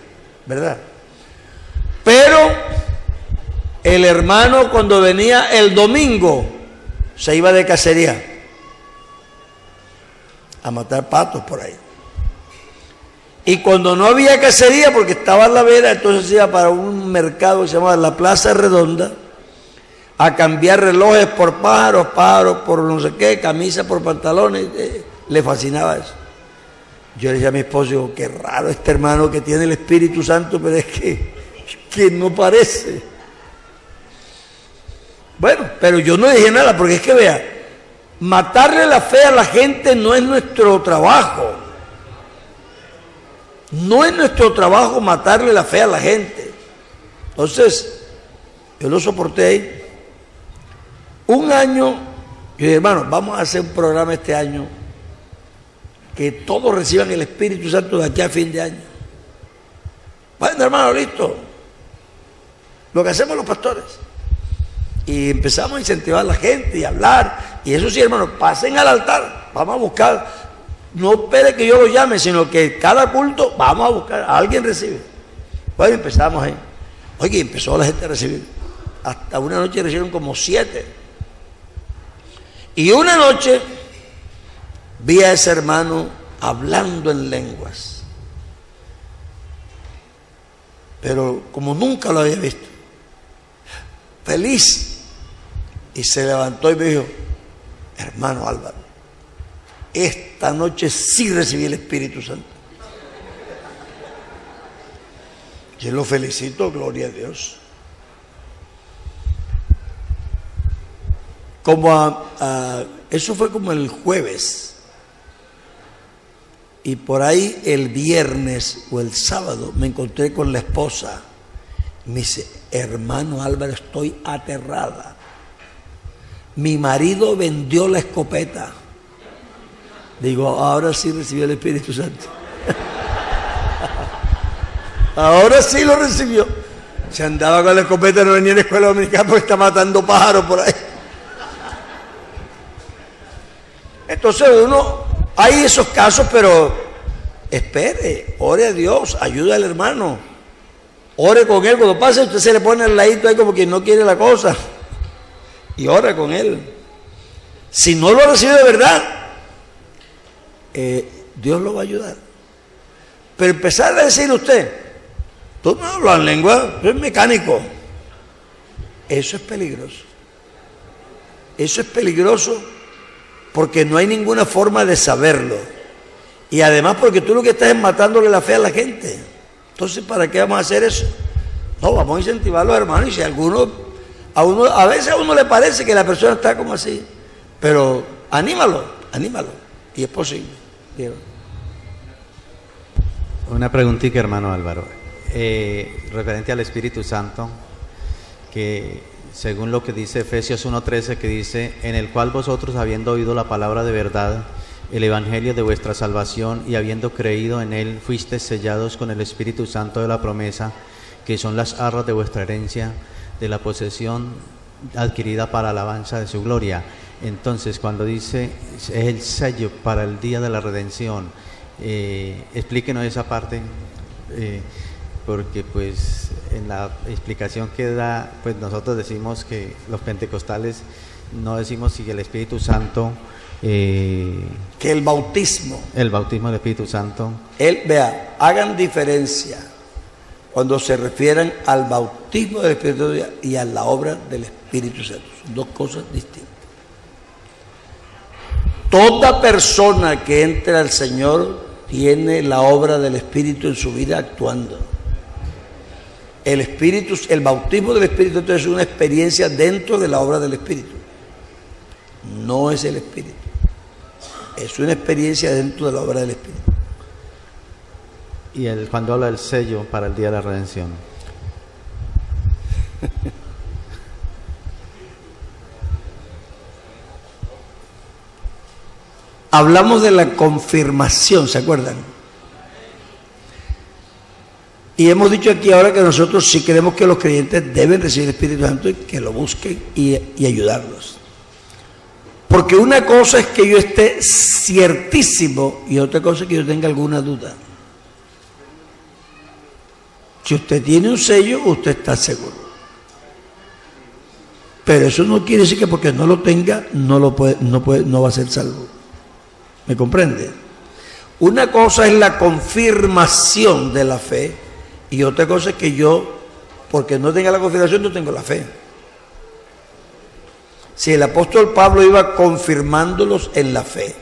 ¿verdad? Pero el hermano cuando venía el domingo se iba de cacería a matar patos por ahí. Y cuando no había cacería, porque estaba en la vera, entonces iba para un mercado que se llamaba la Plaza Redonda, a cambiar relojes por pájaros, pájaros por no sé qué, camisas por pantalones. Le fascinaba eso. Yo le decía a mi esposo, digo, qué raro este hermano que tiene el Espíritu Santo, pero es que no parece. Bueno, pero yo no dije nada, porque es que vea, matarle la fe a la gente no es nuestro trabajo. No es nuestro trabajo matarle la fe a la gente. Entonces, yo lo soporté ahí. Un año, yo dije, hermano, vamos a hacer un programa este año que todos reciban el Espíritu Santo de aquí a fin de año. Bueno, hermano, listo. Lo que hacemos los pastores. Y empezamos a incentivar a la gente y a hablar. Y eso sí, hermano, pasen al altar. Vamos a buscar. No espere que yo lo llame, sino que cada culto vamos a buscar. A alguien recibe. Bueno, empezamos ahí. Oye, empezó la gente a recibir. Hasta una noche recibieron como 7. Y una noche vi a ese hermano hablando en lenguas. Pero como nunca lo había visto. Feliz. Y se levantó y me dijo, hermano Álvaro, esta noche sí recibí el Espíritu Santo. Yo lo felicito, gloria a Dios. Eso fue como el jueves. Y por ahí el viernes o el sábado me encontré con la esposa. Me dice, hermano Álvaro, estoy aterrada. Mi marido vendió la escopeta. Digo, ahora sí recibió el Espíritu Santo. Ahora sí lo recibió. Se andaba con la escopeta, no venía a la escuela dominical porque está matando pájaros por ahí. Entonces hay esos casos, pero espere, ore a Dios, ayuda al hermano. Ore con él, cuando pase usted se le pone al ladito ahí como quien no quiere la cosa. Y ora con él. Si no lo recibe de verdad, Dios lo va a ayudar. Pero empezar a decir usted, tú no hablas en lengua, tú eres mecánico. Eso es peligroso. Eso es peligroso porque no hay ninguna forma de saberlo. Y además porque tú lo que estás es matándole la fe a la gente. Entonces, ¿para qué vamos a hacer eso? No, vamos a incentivar a los hermanos. Y si a veces a uno le parece que la persona está como así, pero anímalo, y es posible. Diego. Una preguntita, hermano Álvaro, referente al Espíritu Santo, que según lo que dice Efesios 1:13, que dice, en el cual vosotros, habiendo oído la palabra de verdad, el evangelio de vuestra salvación, y habiendo creído en él, fuisteis sellados con el Espíritu Santo de la promesa, que son las arras de vuestra herencia, de la posesión adquirida para alabanza de su gloria. Entonces, cuando dice es el sello para el día de la redención, explíquenos esa parte, porque pues en la explicación que da, pues nosotros decimos que los pentecostales no decimos si el Espíritu Santo, que el bautismo del Espíritu Santo, vea, hagan diferencia cuando se refieren al bautismo del Espíritu Santo y a la obra del Espíritu Santo. Son dos cosas distintas. Toda persona que entra al Señor tiene la obra del Espíritu en su vida actuando. El bautismo del Espíritu Santo es una experiencia dentro de la obra del Espíritu. No es el Espíritu. Es una experiencia dentro de la obra del Espíritu. Y cuando habla del sello para el día de la redención. Hablamos de la confirmación, ¿se acuerdan? Y hemos dicho aquí ahora que nosotros sí creemos que los creyentes deben recibir el Espíritu Santo y que lo busquen y ayudarlos. Porque una cosa es que yo esté ciertísimo y otra cosa es que yo tenga alguna duda. Si usted tiene un sello, usted está seguro. Pero eso no quiere decir que porque no lo tenga, no va a ser salvo. ¿Me comprende? Una cosa es la confirmación de la fe y otra cosa es que yo, porque no tenga la confirmación, no tengo la fe. Si el apóstol Pablo iba confirmándolos en la fe,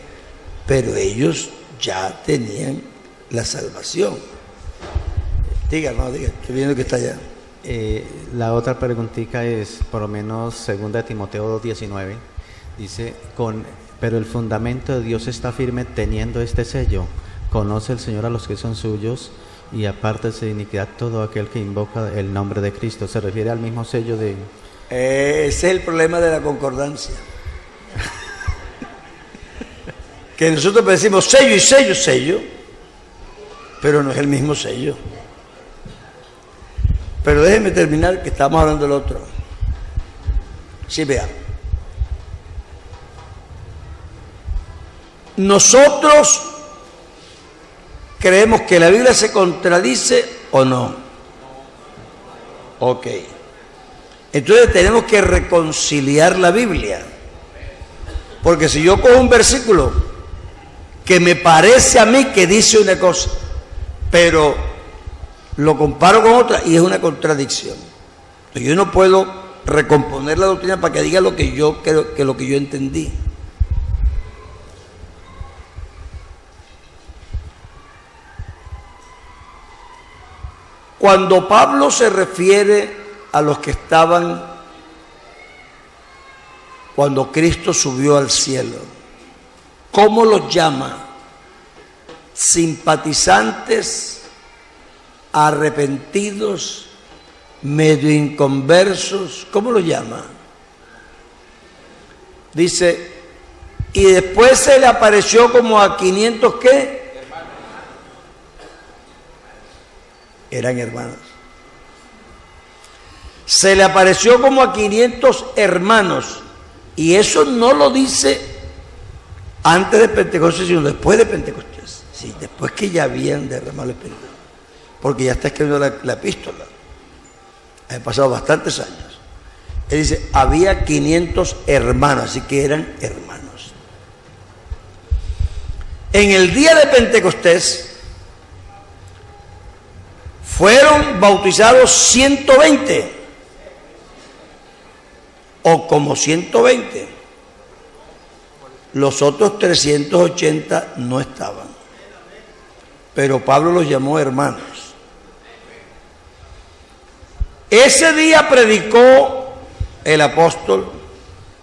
pero ellos ya tenían la salvación. Diga, estoy viendo que está allá. La otra preguntita es, por lo menos, 2 Timoteo 2:19, dice, pero el fundamento de Dios está firme teniendo este sello. Conoce el Señor a los que son suyos y apártese de iniquidad todo aquel que invoca el nombre de Cristo. Se refiere al mismo sello de... Ese es el problema de la concordancia. Que nosotros decimos sello y sello, sello, pero no es el mismo sello. Pero déjenme terminar, que estamos hablando del otro. Sí, vean. Nosotros creemos que la Biblia se contradice o no. Ok. Entonces tenemos que reconciliar la Biblia. Porque si yo cojo un versículo que me parece a mí que dice una cosa, pero lo comparo con otra y es una contradicción. Entonces yo no puedo recomponer la doctrina para que diga lo que yo creo, que lo que yo entendí. Cuando Pablo se refiere a los que estaban cuando Cristo subió al cielo, ¿cómo los llama? Simpatizantes, arrepentidos, medio inconversos, ¿cómo los llama? Dice, y después se le apareció como a 500 ¿qué? Eran hermanos. Se le apareció como a 500 hermanos, y eso no lo dice antes de Pentecostés, sino después de Pentecostés. Sí, después que ya habían derramado el Espíritu, porque ya está escribiendo la epístola. Han pasado bastantes años. Él dice, había 500 hermanos, así que eran hermanos. En el día de Pentecostés fueron bautizados 120, o como 120. Los otros 380 no estaban, pero Pablo los llamó hermanos. Ese día predicó el apóstol,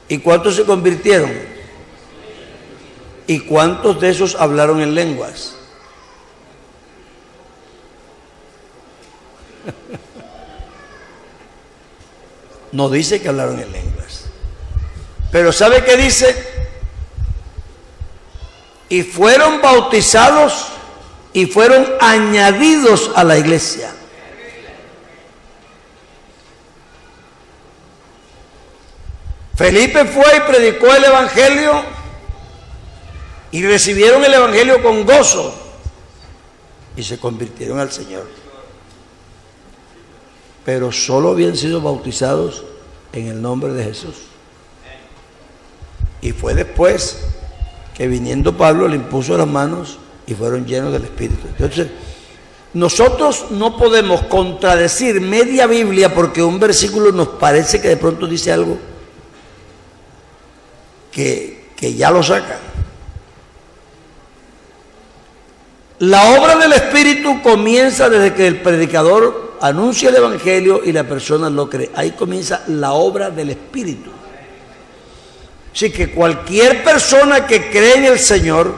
¿y cuántos se convirtieron? ¿Y cuántos de esos hablaron en lenguas? No dice que hablaron en lenguas, pero ¿sabe qué dice? Y fueron bautizados y fueron añadidos a la iglesia. Felipe fue y predicó el evangelio y recibieron el evangelio con gozo y se convirtieron al Señor. Pero solo habían sido bautizados en el nombre de Jesús. Y fue después que viniendo Pablo le impuso las manos y fueron llenos del Espíritu. Entonces, nosotros no podemos contradecir media Biblia porque un versículo nos parece que de pronto dice algo que ya lo sacan. La obra del Espíritu comienza desde que el predicador anuncia el Evangelio y la persona lo cree. Ahí comienza la obra del Espíritu. Así que cualquier persona que cree en el Señor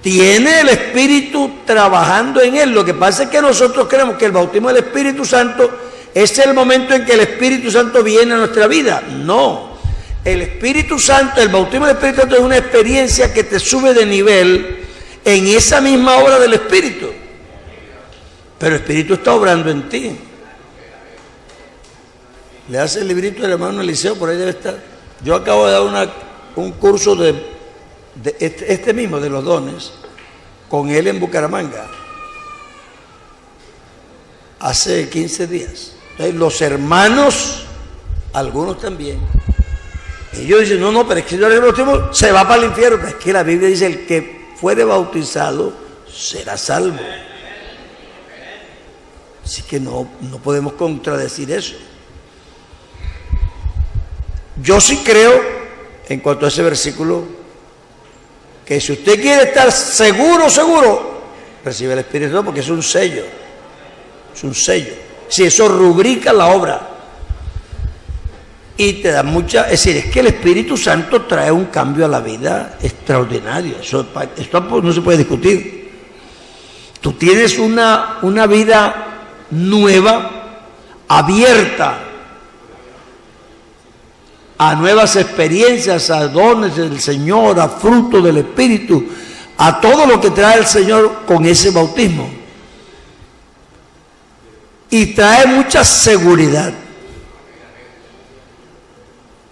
tiene el Espíritu trabajando en él. Lo que pasa es que nosotros creemos que el bautismo del Espíritu Santo es el momento en que el Espíritu Santo viene a nuestra vida. No. El Espíritu Santo, el bautismo del Espíritu Santo es una experiencia que te sube de nivel en esa misma obra del Espíritu. Pero el Espíritu está obrando en ti. Le hace el librito del hermano Eliseo, por ahí debe estar. Yo acabo de dar un curso de este mismo, de los dones, con él en Bucaramanga, hace 15 días. Entonces, los hermanos, algunos también, ellos dicen, no, pero es que si yo le se va para el infierno. Pero es que la Biblia dice, el que fuere bautizado será salvo. Así que no podemos contradecir eso. Yo sí creo, en cuanto a ese versículo, que si usted quiere estar seguro, recibe el Espíritu Santo, porque es un sello. Es un sello. Si eso rubrica la obra. Y te da mucha... Es decir, es que el Espíritu Santo trae un cambio a la vida extraordinario. Esto no se puede discutir. Tú tienes una vida nueva, abierta a nuevas experiencias, a dones del Señor, a fruto del Espíritu, a todo lo que trae el Señor con ese bautismo. Y trae mucha seguridad.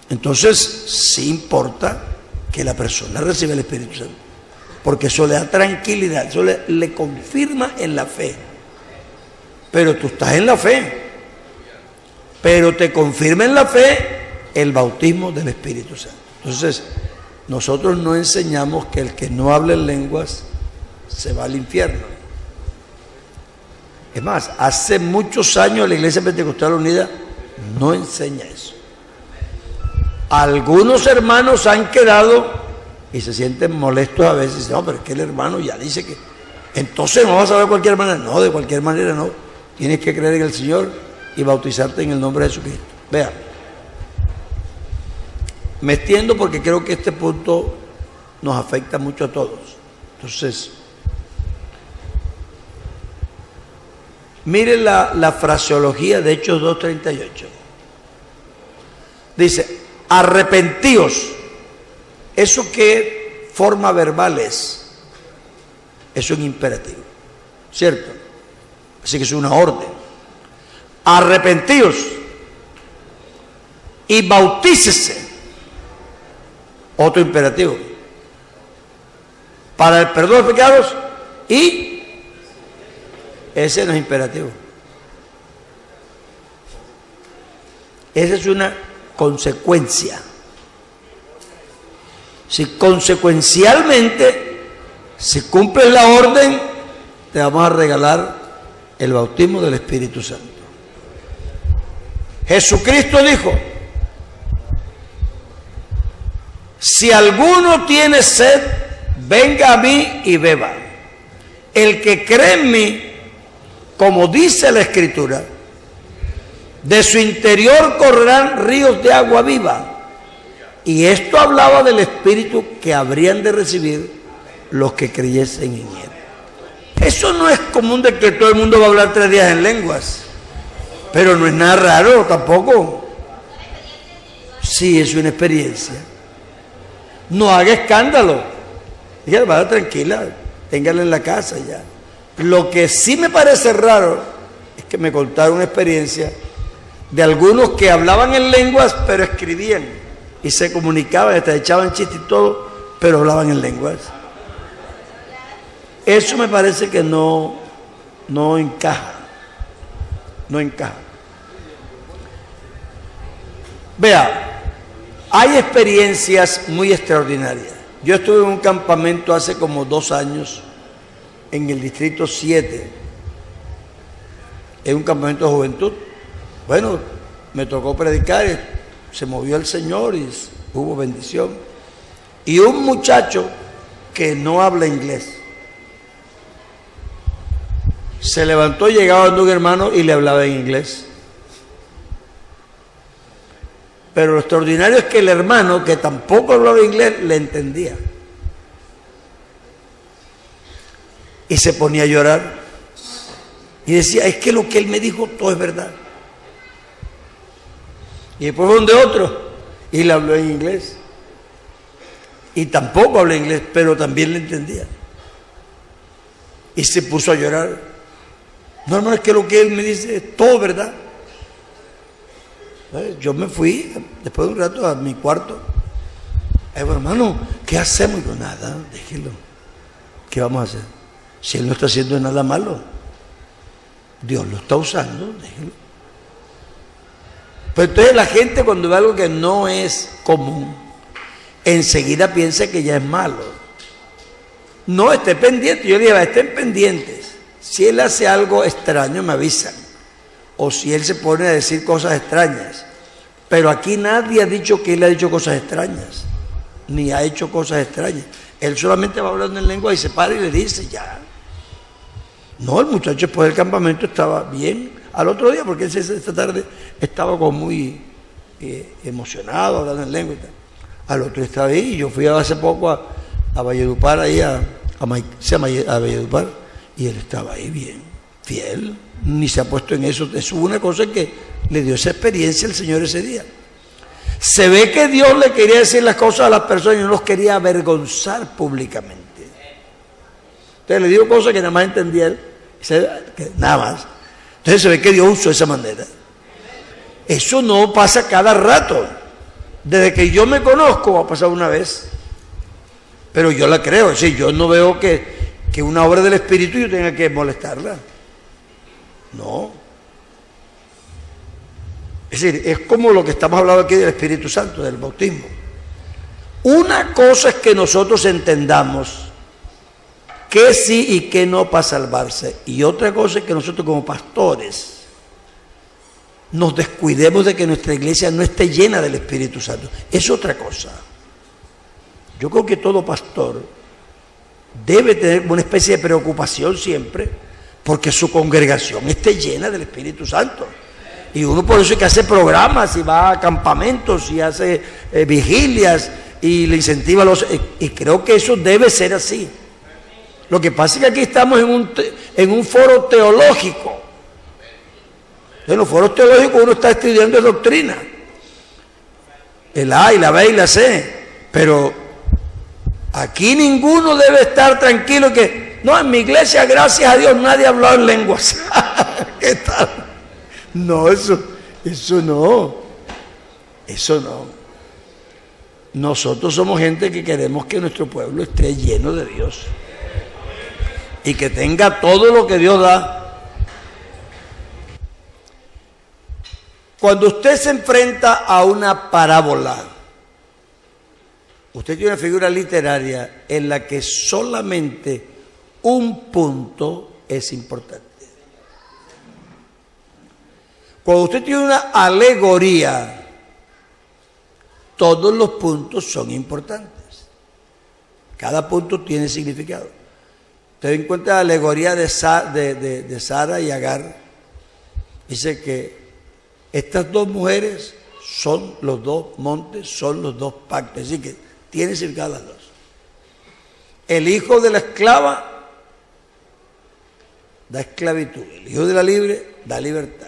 Entonces, sí importa que la persona reciba el Espíritu Santo, porque eso le da tranquilidad, eso le confirma en la fe. Pero tú estás en la fe, pero te confirma en la fe el bautismo del Espíritu Santo. Entonces, nosotros no enseñamos que el que no habla en lenguas se va al infierno. Es más, hace muchos años la Iglesia Pentecostal Unida no enseña eso. Algunos hermanos han quedado y se sienten molestos a veces. Dicen, no, pero es que el hermano ya dice que... Entonces no vas a ver de cualquier manera. No, de cualquier manera no. Tienes que creer en el Señor y bautizarte en el nombre de Jesucristo. Vean. Me extiendo porque creo que este punto nos afecta mucho a todos. Entonces, mire la fraseología de Hechos 2:38. Dice, arrepentíos. ¿Eso qué forma verbal es? Es un imperativo, ¿cierto? Así que es una orden. Arrepentíos y bautícese. Otro imperativo. Para el perdón de pecados y ese no es imperativo. Esa es una consecuencia. Si consecuencialmente, si cumples la orden, te vamos a regalar el bautismo del Espíritu Santo. Jesucristo dijo, si alguno tiene sed, venga a mí y beba. El que cree en mí, como dice la Escritura, de su interior correrán ríos de agua viva. Y esto hablaba del Espíritu que habrían de recibir los que creyesen en él. Eso no es común de que todo el mundo va a hablar 3 días en lenguas, pero no es nada raro tampoco. Sí, es una experiencia. No haga escándalo. Dígale, vaya tranquila, téngala en la casa ya. Lo que sí me parece raro es que me contaron una experiencia de algunos que hablaban en lenguas, pero escribían y se comunicaban, hasta echaban chistes y todo, pero hablaban en lenguas. Eso me parece que no encaja. No encaja. Vea, hay experiencias muy extraordinarias. Yo estuve en un campamento hace como 2 años en el distrito 7, en un campamento de juventud. Bueno, me tocó predicar, se movió el Señor y hubo bendición. Y un muchacho que no habla inglés se levantó, llegaba donde un hermano y le hablaba en inglés. Pero lo extraordinario es que el hermano, que tampoco hablaba inglés, le entendía. Y se ponía a llorar. Y decía, es que lo que él me dijo todo es verdad. Y después fue donde otro y le habló en inglés. Y tampoco habló inglés, pero también le entendía. Y se puso a llorar. No, hermano, es que lo que él me dice es todo verdad. Yo me fui después de un rato a mi cuarto. Bueno, hermano, ¿qué hacemos? Y digo, nada, déjelo. ¿Qué vamos a hacer? Si él no está haciendo nada malo, Dios lo está usando, déjelo. Pero entonces la gente, cuando ve algo que no es común, enseguida piensa que ya es malo. No, esté pendiente. Yo le dije, estén pendientes. Si él hace algo extraño, me avisan. O si él se pone a decir cosas extrañas. Pero aquí nadie ha dicho que él ha dicho cosas extrañas. Ni ha hecho cosas extrañas. Él solamente va hablando en lengua y se para y le dice, ya. No, el muchacho después del campamento estaba bien. Al otro día, porque esta tarde estaba como muy emocionado, hablando en lengua y tal. Al otro día estaba ahí, y yo fui hace poco a Valledupar, ahí a Valledupar, y él estaba ahí bien, fiel, ni se ha puesto en eso. Es una cosa que le dio esa experiencia al Señor ese día. Se ve que Dios le quería decir las cosas a las personas y no los quería avergonzar públicamente. Entonces le digo cosas que nada más entendía él, nada más. Entonces se ve que Dios usó esa manera. Eso no pasa cada rato. Desde que yo me conozco ha pasado una vez. Pero yo la creo. Es decir, yo no veo que una obra del Espíritu yo tenga que molestarla. No. Es decir, es como lo que estamos hablando aquí del Espíritu Santo, del bautismo. Una cosa es que nosotros entendamos que sí y que no para salvarse. Y otra cosa es que nosotros como pastores nos descuidemos de que nuestra iglesia no esté llena del Espíritu Santo. Es otra cosa. Yo creo que todo pastor debe tener una especie de preocupación siempre porque su congregación esté llena del Espíritu Santo. Y uno por eso es que hace programas y va a campamentos y hace vigilias y le incentiva a los... Y creo que eso debe ser así. Lo que pasa es que aquí estamos en un foro teológico. En los foros teológicos uno está estudiando doctrina. El A y la B y la C. Pero aquí ninguno debe estar tranquilo que... No, en mi iglesia, gracias a Dios, nadie ha hablado en lenguas. ¿Qué tal? No, eso no. Eso no. Nosotros somos gente que queremos que nuestro pueblo esté lleno de Dios. Y que tenga todo lo que Dios da. Cuando usted se enfrenta a una parábola, usted tiene una figura literaria en la que solamente un punto es importante. Cuando usted tiene una alegoría, todos los puntos son importantes. Cada punto tiene significado. Usted encuentra la alegoría de Sara y Agar. Dice que estas dos mujeres son los dos montes, son los dos pactos. Así que tiene significado las dos. El hijo de la esclava da esclavitud. El hijo de la libre da libertad.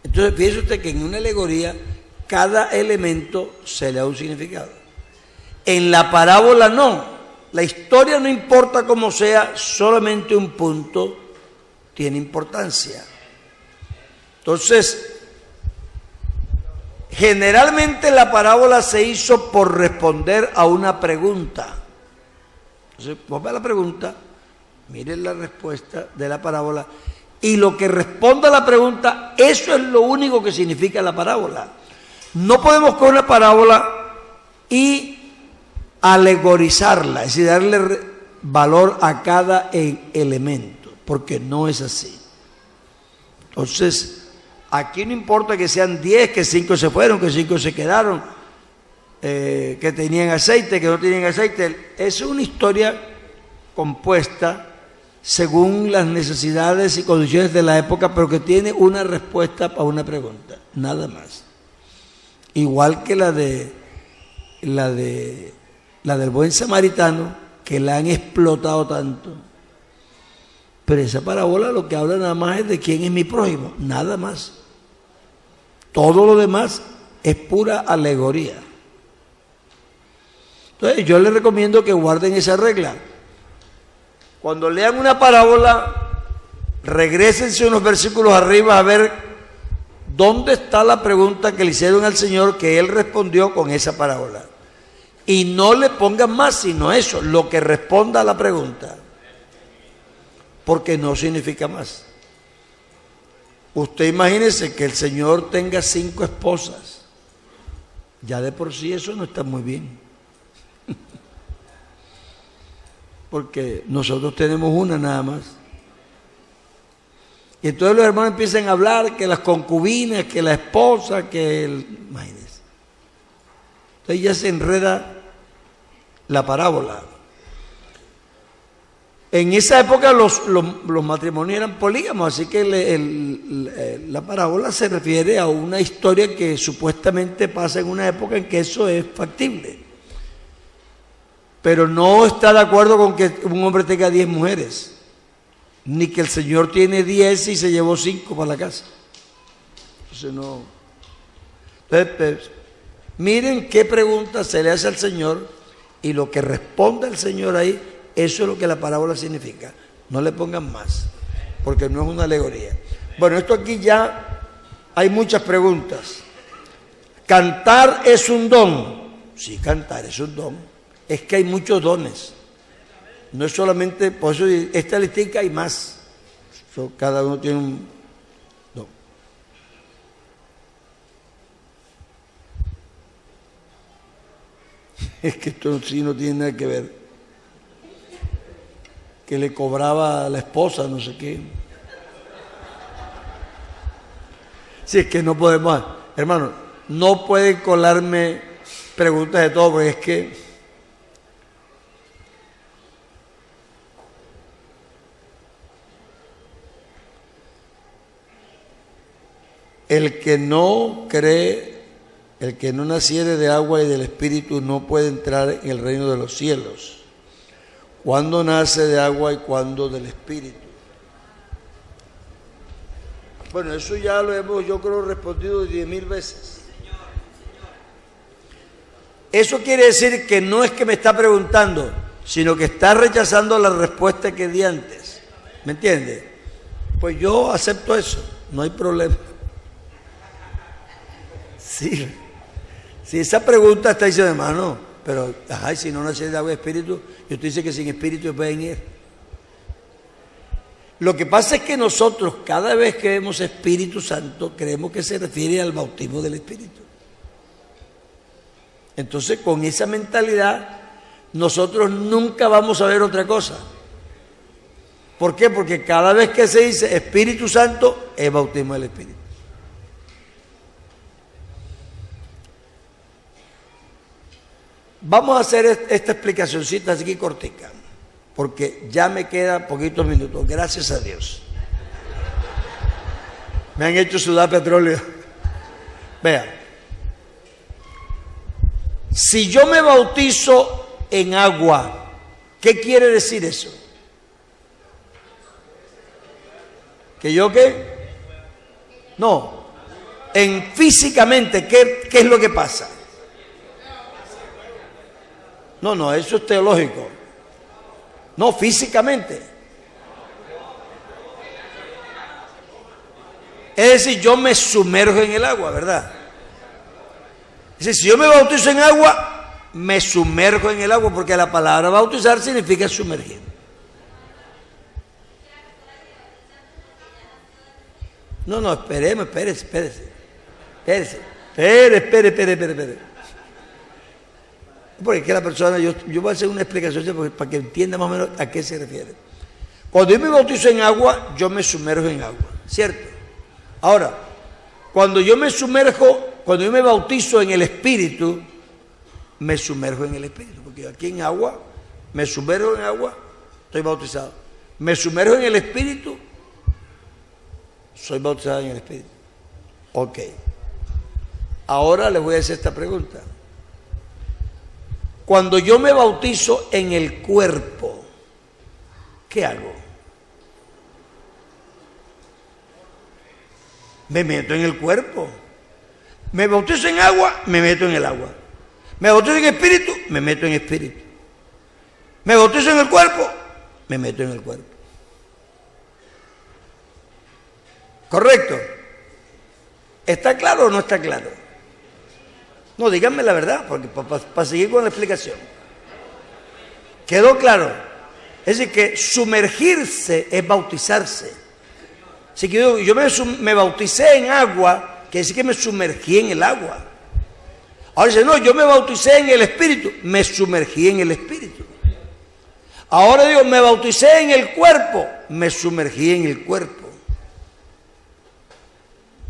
Entonces piensa usted que en una alegoría cada elemento se le da un significado. En la parábola no. La historia no importa cómo sea, solamente un punto tiene importancia. Entonces, generalmente la parábola se hizo por responder a una pregunta. Entonces, vos ve la pregunta, miren la respuesta de la parábola, y lo que responda a la pregunta, eso es lo único que significa la parábola. No podemos coger una parábola y alegorizarla, es decir, darle valor a cada elemento, porque no es así. Entonces, aquí no importa que sean 10, que 5 se fueron, que 5 se quedaron, que tenían aceite, que no tenían aceite. Es una historia compuesta según las necesidades y condiciones de la época, pero que tiene una respuesta para una pregunta, nada más. Igual que la del buen samaritano, que la han explotado tanto. Pero esa parábola lo que habla nada más es de quién es mi prójimo, nada más. Todo lo demás es pura alegoría. Entonces yo les recomiendo que guarden esa regla. Cuando lean una parábola, regrésense unos versículos arriba a ver dónde está la pregunta que le hicieron al Señor, que Él respondió con esa parábola. Y no le pongan más, sino eso, lo que responda a la pregunta. Porque no significa más. Usted imagínese que el Señor tenga 5 esposas. Ya de por sí eso no está muy bien. porque nosotros tenemos una nada más. Y entonces los hermanos empiezan a hablar que las concubinas, que la esposa, que imagínense. Entonces ya se enreda la parábola. En esa época los matrimonios eran polígamos, así que la parábola se refiere a una historia que supuestamente pasa en una época en que eso es factible. Pero no está de acuerdo con que un hombre tenga 10 mujeres, ni que el Señor tiene 10 y se llevó 5 para la casa. Entonces no. Entonces, miren qué pregunta se le hace al Señor y lo que responde el Señor ahí, eso es lo que la parábola significa. No le pongan más, porque no es una alegoría. Bueno, esto aquí ya hay muchas preguntas. ¿Cantar es un don? Sí, cantar es un don. Es que hay muchos dones. No es solamente, por eso esta listica hay más. Cada uno tiene un don. Es que esto sí no tiene nada que ver. Que le cobraba a la esposa, no sé qué. Si es que no podemos, hermano, no pueden colarme preguntas de todo, porque es que el que no cree, el que no naciere de agua y del Espíritu no puede entrar en el reino de los cielos. ¿Cuándo nace de agua y cuándo del Espíritu? Bueno, eso ya lo hemos, yo creo, respondido 10,000 veces. Eso quiere decir que no es que me está preguntando, sino que está rechazando la respuesta que di antes. ¿Me entiende? Pues yo acepto eso, no hay problema. Sí, si esa pregunta está diciendo, hermano, pero, si no nace de agua y espíritu, yo te dice que sin espíritu pueden ir. Lo que pasa es que nosotros, cada vez que vemos Espíritu Santo, creemos que se refiere al bautismo del Espíritu. Entonces, con esa mentalidad, nosotros nunca vamos a ver otra cosa. ¿Por qué? Porque cada vez que se dice Espíritu Santo, es bautismo del Espíritu. Vamos a hacer esta explicacióncita así cortica, porque ya me quedan poquitos minutos, gracias a Dios. Me han hecho sudar petróleo. Vean, si yo me bautizo en agua, ¿qué quiere decir eso? ¿Que yo qué? No, en físicamente, ¿qué es lo que pasa? No, eso es teológico. No, físicamente. Es decir, yo me sumerjo en el agua, ¿verdad? Es decir, si yo me bautizo en agua, me sumerjo en el agua, porque la palabra bautizar significa sumergir. No, espérese. Porque es que la persona, yo voy a hacer una explicación para que entienda más o menos a qué se refiere. Cuando yo me bautizo en agua, yo me sumerjo en agua, ¿cierto? Ahora, cuando yo me bautizo en el Espíritu, me sumerjo en el Espíritu, porque aquí en agua, me sumerjo en agua, estoy bautizado. Me sumerjo en el Espíritu, soy bautizado en el Espíritu. Ok. Ahora les voy a hacer esta pregunta. Cuando yo me bautizo en el cuerpo, ¿qué hago? Me meto en el cuerpo. Me bautizo en agua, me meto en el agua. Me bautizo en espíritu, me meto en espíritu. Me bautizo en el cuerpo, me meto en el cuerpo. ¿Correcto? ¿Está claro o no está claro? No, díganme la verdad, porque para seguir con la explicación. ¿Quedó claro? Es decir, que sumergirse es bautizarse. Así que yo me bauticé en agua, quiere decir que me sumergí en el agua. Ahora dice, no, yo me bauticé en el Espíritu, me sumergí en el Espíritu. Ahora digo, me bauticé en el cuerpo, me sumergí en el cuerpo.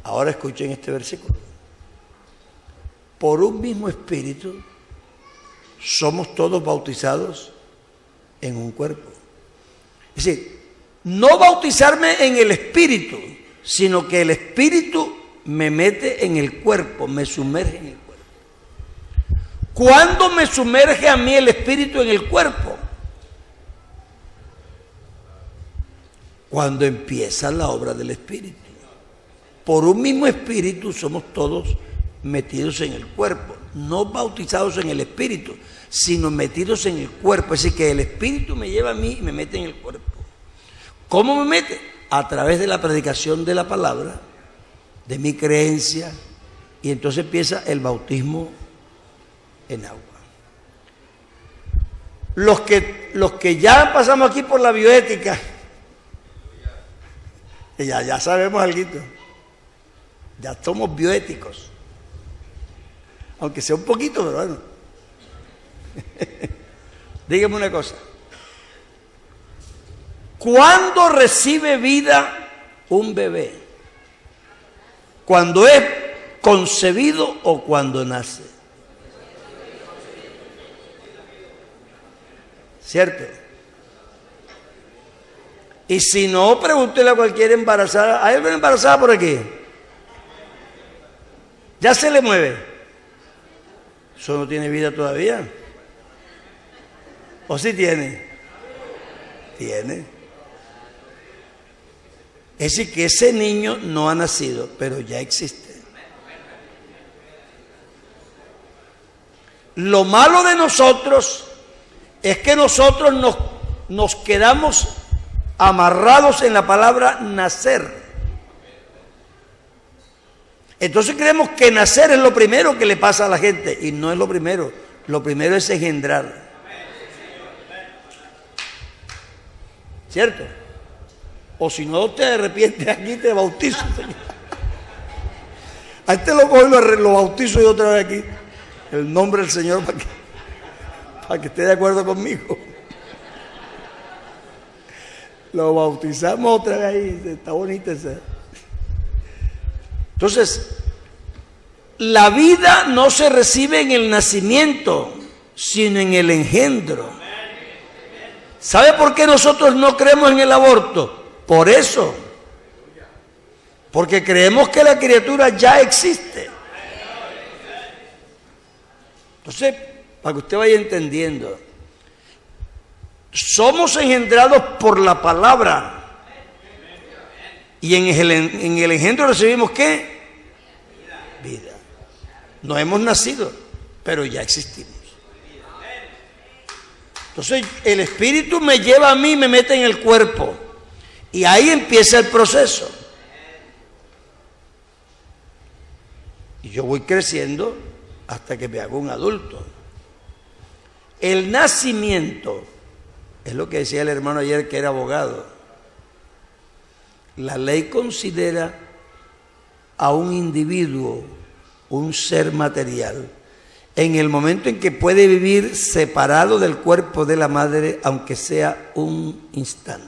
Ahora escuchen este versículo. Por un mismo espíritu somos todos bautizados en un cuerpo. Es decir, no bautizarme en el espíritu, sino que el espíritu me mete en el cuerpo, me sumerge en el cuerpo. ¿Cuándo me sumerge a mí el espíritu en el cuerpo? Cuando empieza la obra del espíritu. Por un mismo espíritu somos todos metidos en el cuerpo, no bautizados en el espíritu, sino metidos en el cuerpo. Es decir, que el espíritu me lleva a mí y me mete en el cuerpo. ¿Cómo me mete? A través de la predicación de la palabra, de mi creencia, y entonces empieza el bautismo en agua. Los que ya pasamos aquí por la bioética, ya sabemos algo, ya somos bioéticos, aunque sea un poquito, pero bueno. Dígame una cosa, ¿cuándo recibe vida un bebé? ¿Cuando es concebido o cuando nace? ¿Cierto? Y si no, pregúntele a cualquier embarazada. ¿Hay alguna embarazada por aquí? ¿Ya se le mueve? ¿Eso no tiene vida todavía? ¿O sí tiene? Tiene. Es decir, que ese niño no ha nacido, pero ya existe. Lo malo de nosotros es que nosotros nos quedamos amarrados en la palabra nacer. Entonces creemos que nacer es lo primero que le pasa a la gente, y no es lo primero es engendrar. ¿Cierto? O si no te arrepientes aquí, te bautizo, Señor. A este lo cojo y lo bautizo yo otra vez aquí, el nombre del Señor, para que esté de acuerdo conmigo. Lo bautizamos otra vez ahí, está bonita esa. Entonces, la vida no se recibe en el nacimiento, sino en el engendro. ¿Sabe por qué nosotros no creemos en el aborto? Por eso. Porque creemos que la criatura ya existe. Entonces, para que usted vaya entendiendo, somos engendrados por la palabra. Y en el engendro recibimos ¿qué? Vida. No hemos nacido, pero ya existimos. Entonces el espíritu me lleva a mí, me mete en el cuerpo, y ahí empieza el proceso. Y yo voy creciendo hasta que me hago un adulto. El nacimiento es lo que decía el hermano ayer, que era abogado. La ley considera a un individuo un ser material en el momento en que puede vivir separado del cuerpo de la madre, aunque sea un instante.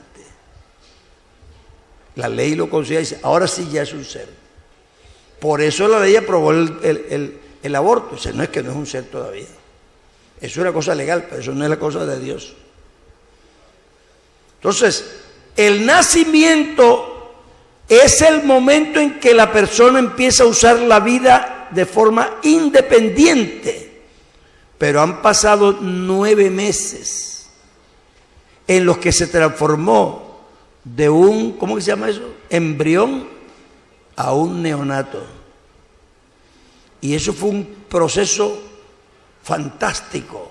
La ley lo considera y dice, ahora sí ya es un ser. Por eso la ley aprobó el aborto. Dice, no, es que no es un ser todavía. Eso es una cosa legal, pero eso no es la cosa de Dios. Entonces, el nacimiento es el momento en que la persona empieza a usar la vida de forma independiente. Pero han pasado 9 meses en los que se transformó de un, ¿cómo que se llama eso? Embrión a un neonato. Y eso fue un proceso fantástico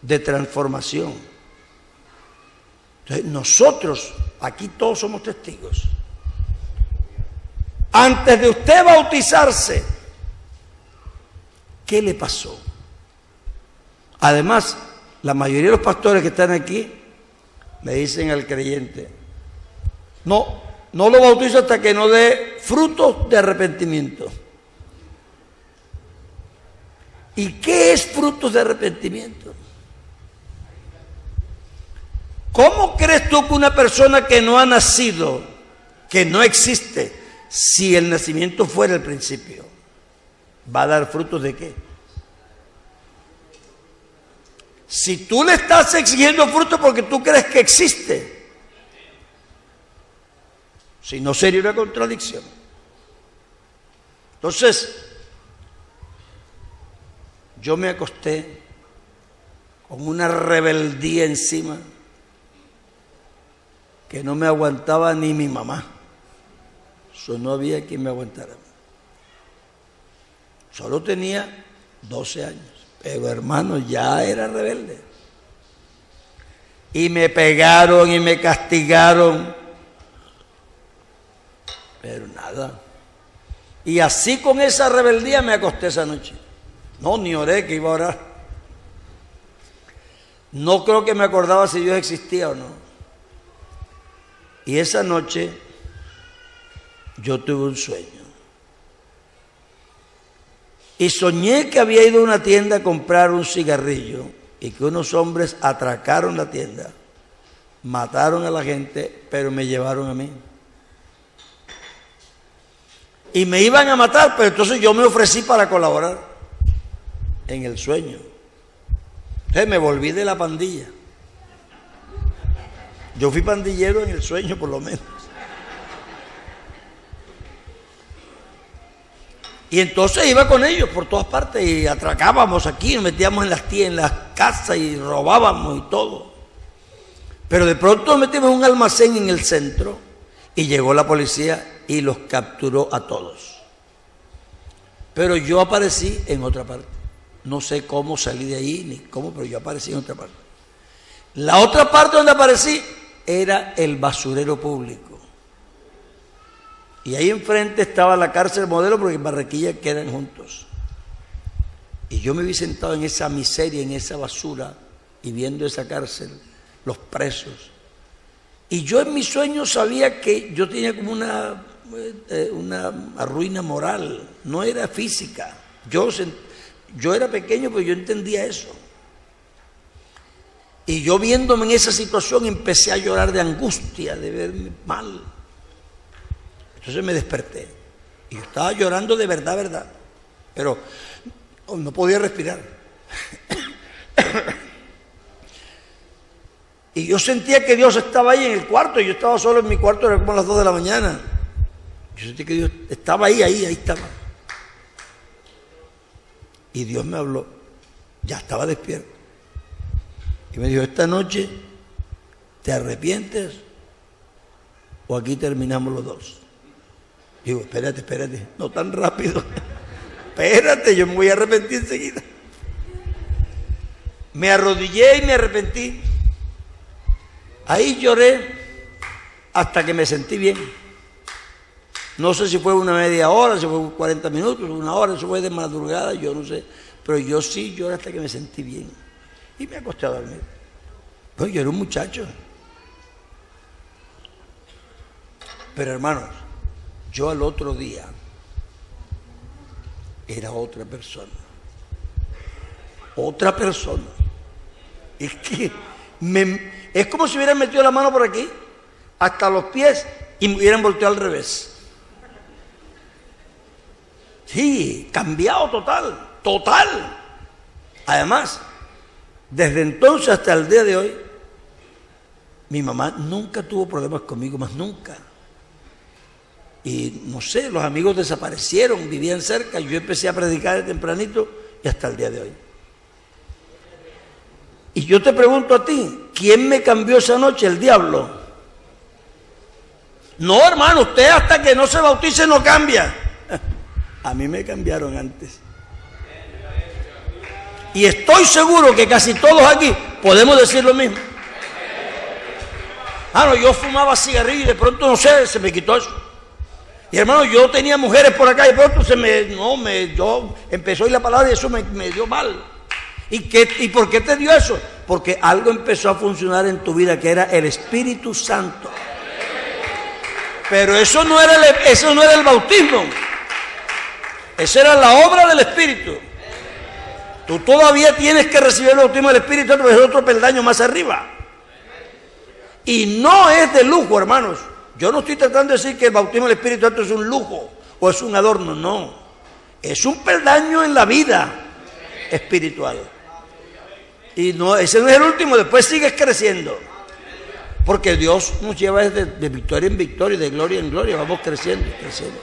de transformación. Entonces, nosotros, aquí todos somos testigos. Antes de usted bautizarse, ¿qué le pasó? Además, la mayoría de los pastores que están aquí le dicen al creyente, no lo bautizo hasta que no dé frutos de arrepentimiento. ¿Y qué es frutos de arrepentimiento? ¿Cómo crees tú que una persona que no ha nacido, que no existe, si el nacimiento fuera el principio, va a dar frutos de qué? Si tú le estás exigiendo frutos porque tú crees que existe, si no sería una contradicción. Entonces, yo me acosté con una rebeldía encima que no me aguantaba ni mi mamá. Eso no había quien me aguantara. Solo tenía 12 años, pero hermano, ya era rebelde. Y me pegaron y me castigaron, pero nada. Y así con esa rebeldía me acosté esa noche. No, ni oré que iba a orar. No creo que me acordaba si Dios existía o no. Y esa noche yo tuve un sueño. Y soñé que había ido a una tienda a comprar un cigarrillo y que unos hombres atracaron la tienda, mataron a la gente, pero me llevaron a mí. Y me iban a matar, pero entonces yo me ofrecí para colaborar en el sueño. Entonces me volví de la pandilla. Yo fui pandillero en el sueño, por lo menos. Y entonces iba con ellos por todas partes y atracábamos aquí, nos metíamos en las casas y robábamos y todo. Pero de pronto nos metimos en un almacén en el centro y llegó la policía y los capturó a todos. Pero yo aparecí en otra parte. No sé cómo salí de ahí ni cómo, pero yo aparecí en otra parte. La otra parte donde aparecí era el basurero público. Y ahí enfrente estaba la cárcel Modelo, porque en Barranquilla quedan juntos. Y yo me vi sentado en esa miseria, en esa basura, y viendo esa cárcel, los presos. Y yo en mis sueños sabía que yo tenía como una ruina moral, no era física. Yo era pequeño, pero yo entendía eso. Y yo viéndome en esa situación empecé a llorar de angustia, de verme mal. Entonces me desperté. Y yo estaba llorando de verdad, verdad. Pero no podía respirar. Y yo sentía que Dios estaba ahí en el cuarto. Y yo estaba solo en mi cuarto, era como las 2 de la mañana. Yo sentí que Dios estaba ahí estaba. Y Dios me habló. Ya estaba despierto. Y me dijo, esta noche, ¿te arrepientes o aquí terminamos los dos? Digo, espérate, no tan rápido. Espérate, yo me voy a arrepentir enseguida. Me arrodillé y me arrepentí. Ahí lloré hasta que me sentí bien. No sé si fue una media hora, si fue 40 minutos, una hora, si fue de madrugada, yo no sé. Pero yo sí lloré hasta que me sentí bien. Y me acosté a dormir. Pues yo era un muchacho. Pero hermanos, yo al otro día era otra persona. Otra persona. Es que es como si hubieran metido la mano por aquí, hasta los pies, y me hubieran volteado al revés. Sí, cambiado total. Además, desde entonces hasta el día de hoy, mi mamá nunca tuvo problemas conmigo, más nunca. Y no sé, los amigos desaparecieron, vivían cerca, yo empecé a predicar de tempranito y hasta el día de hoy. Y yo te pregunto a ti, ¿quién me cambió esa noche? El diablo. No, hermano, usted hasta que no se bautice no cambia. A mí me cambiaron antes. Y estoy seguro que casi todos aquí podemos decir lo mismo. No, yo fumaba cigarrillo y de pronto, no sé, se me quitó eso. Y hermano, yo tenía mujeres por acá y de pronto yo empezó a ir la palabra y eso me dio mal. ¿Y por qué te dio eso? Porque algo empezó a funcionar en tu vida, que era el Espíritu Santo. Pero eso no era el bautismo. Esa era la obra del Espíritu. Tú todavía tienes que recibir el bautismo del Espíritu, pero es otro peldaño más arriba. Y no es de lujo, hermanos. Yo no estoy tratando de decir que el bautismo del Espíritu Santo es un lujo o es un adorno, no. Es un peldaño en la vida espiritual. Y no, ese no es el último, después sigues creciendo. Porque Dios nos lleva de victoria en victoria, de gloria en gloria, vamos creciendo, creciendo.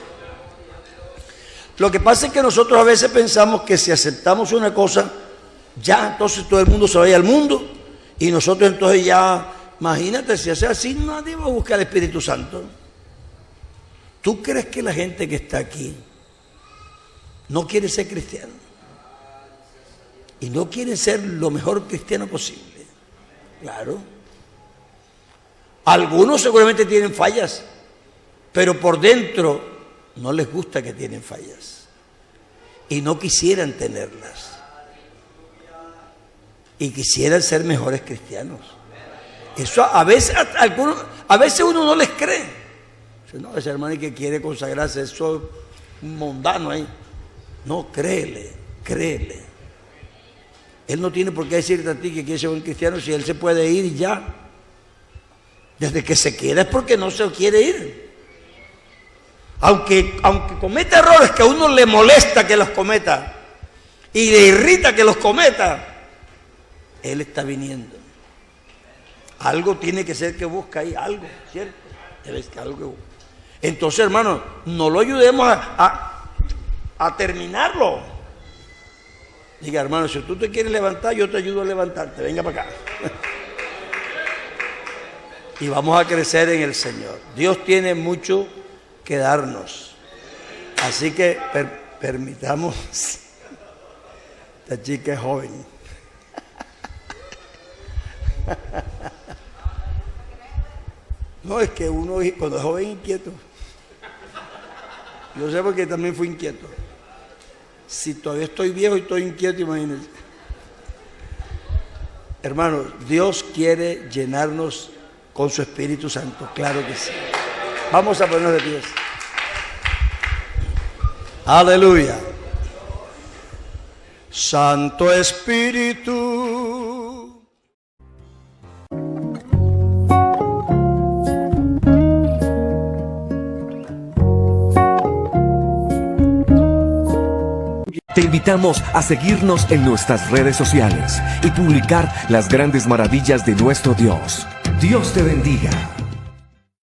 Lo que pasa es que nosotros a veces pensamos que si aceptamos una cosa, ya entonces todo el mundo se vaya al mundo y nosotros entonces ya, imagínate, si hace así, nadie va a buscar el Espíritu Santo. ¿Tú crees que la gente que está aquí no quiere ser cristiano? Y no quiere ser lo mejor cristiano posible. Claro. Algunos seguramente tienen fallas, pero por dentro no les gusta que tienen fallas. Y no quisieran tenerlas. Y quisieran ser mejores cristianos. Eso a veces uno no les cree. No, ese hermano que quiere consagrarse, eso es un mundano ahí. No, créele, créele. Él no tiene por qué decirte a ti que quiere ser un cristiano si él se puede ir y ya. Desde que se queda es porque no se quiere ir. Aunque cometa errores que a uno le molesta que los cometa y le irrita que los cometa, él está viniendo. Algo tiene que ser que busca ahí, algo, ¿cierto? Debe ser algo que busca. Entonces, hermano, no lo ayudemos a terminarlo. Diga, hermano, si tú te quieres levantar, yo te ayudo a levantarte. Venga para acá. Y vamos a crecer en el Señor. Dios tiene mucho que darnos. Así que permitamos. Esta chica es joven. No, es que uno cuando es joven es inquieto. Yo sé porque también fui inquieto. Si todavía estoy viejo y estoy inquieto, imagínense. Hermanos, Dios quiere llenarnos con su Espíritu Santo, claro que sí. Vamos a ponernos de pies. Aleluya. Santo Espíritu. Te invitamos a seguirnos en nuestras redes sociales y publicar las grandes maravillas de nuestro Dios. Dios te bendiga.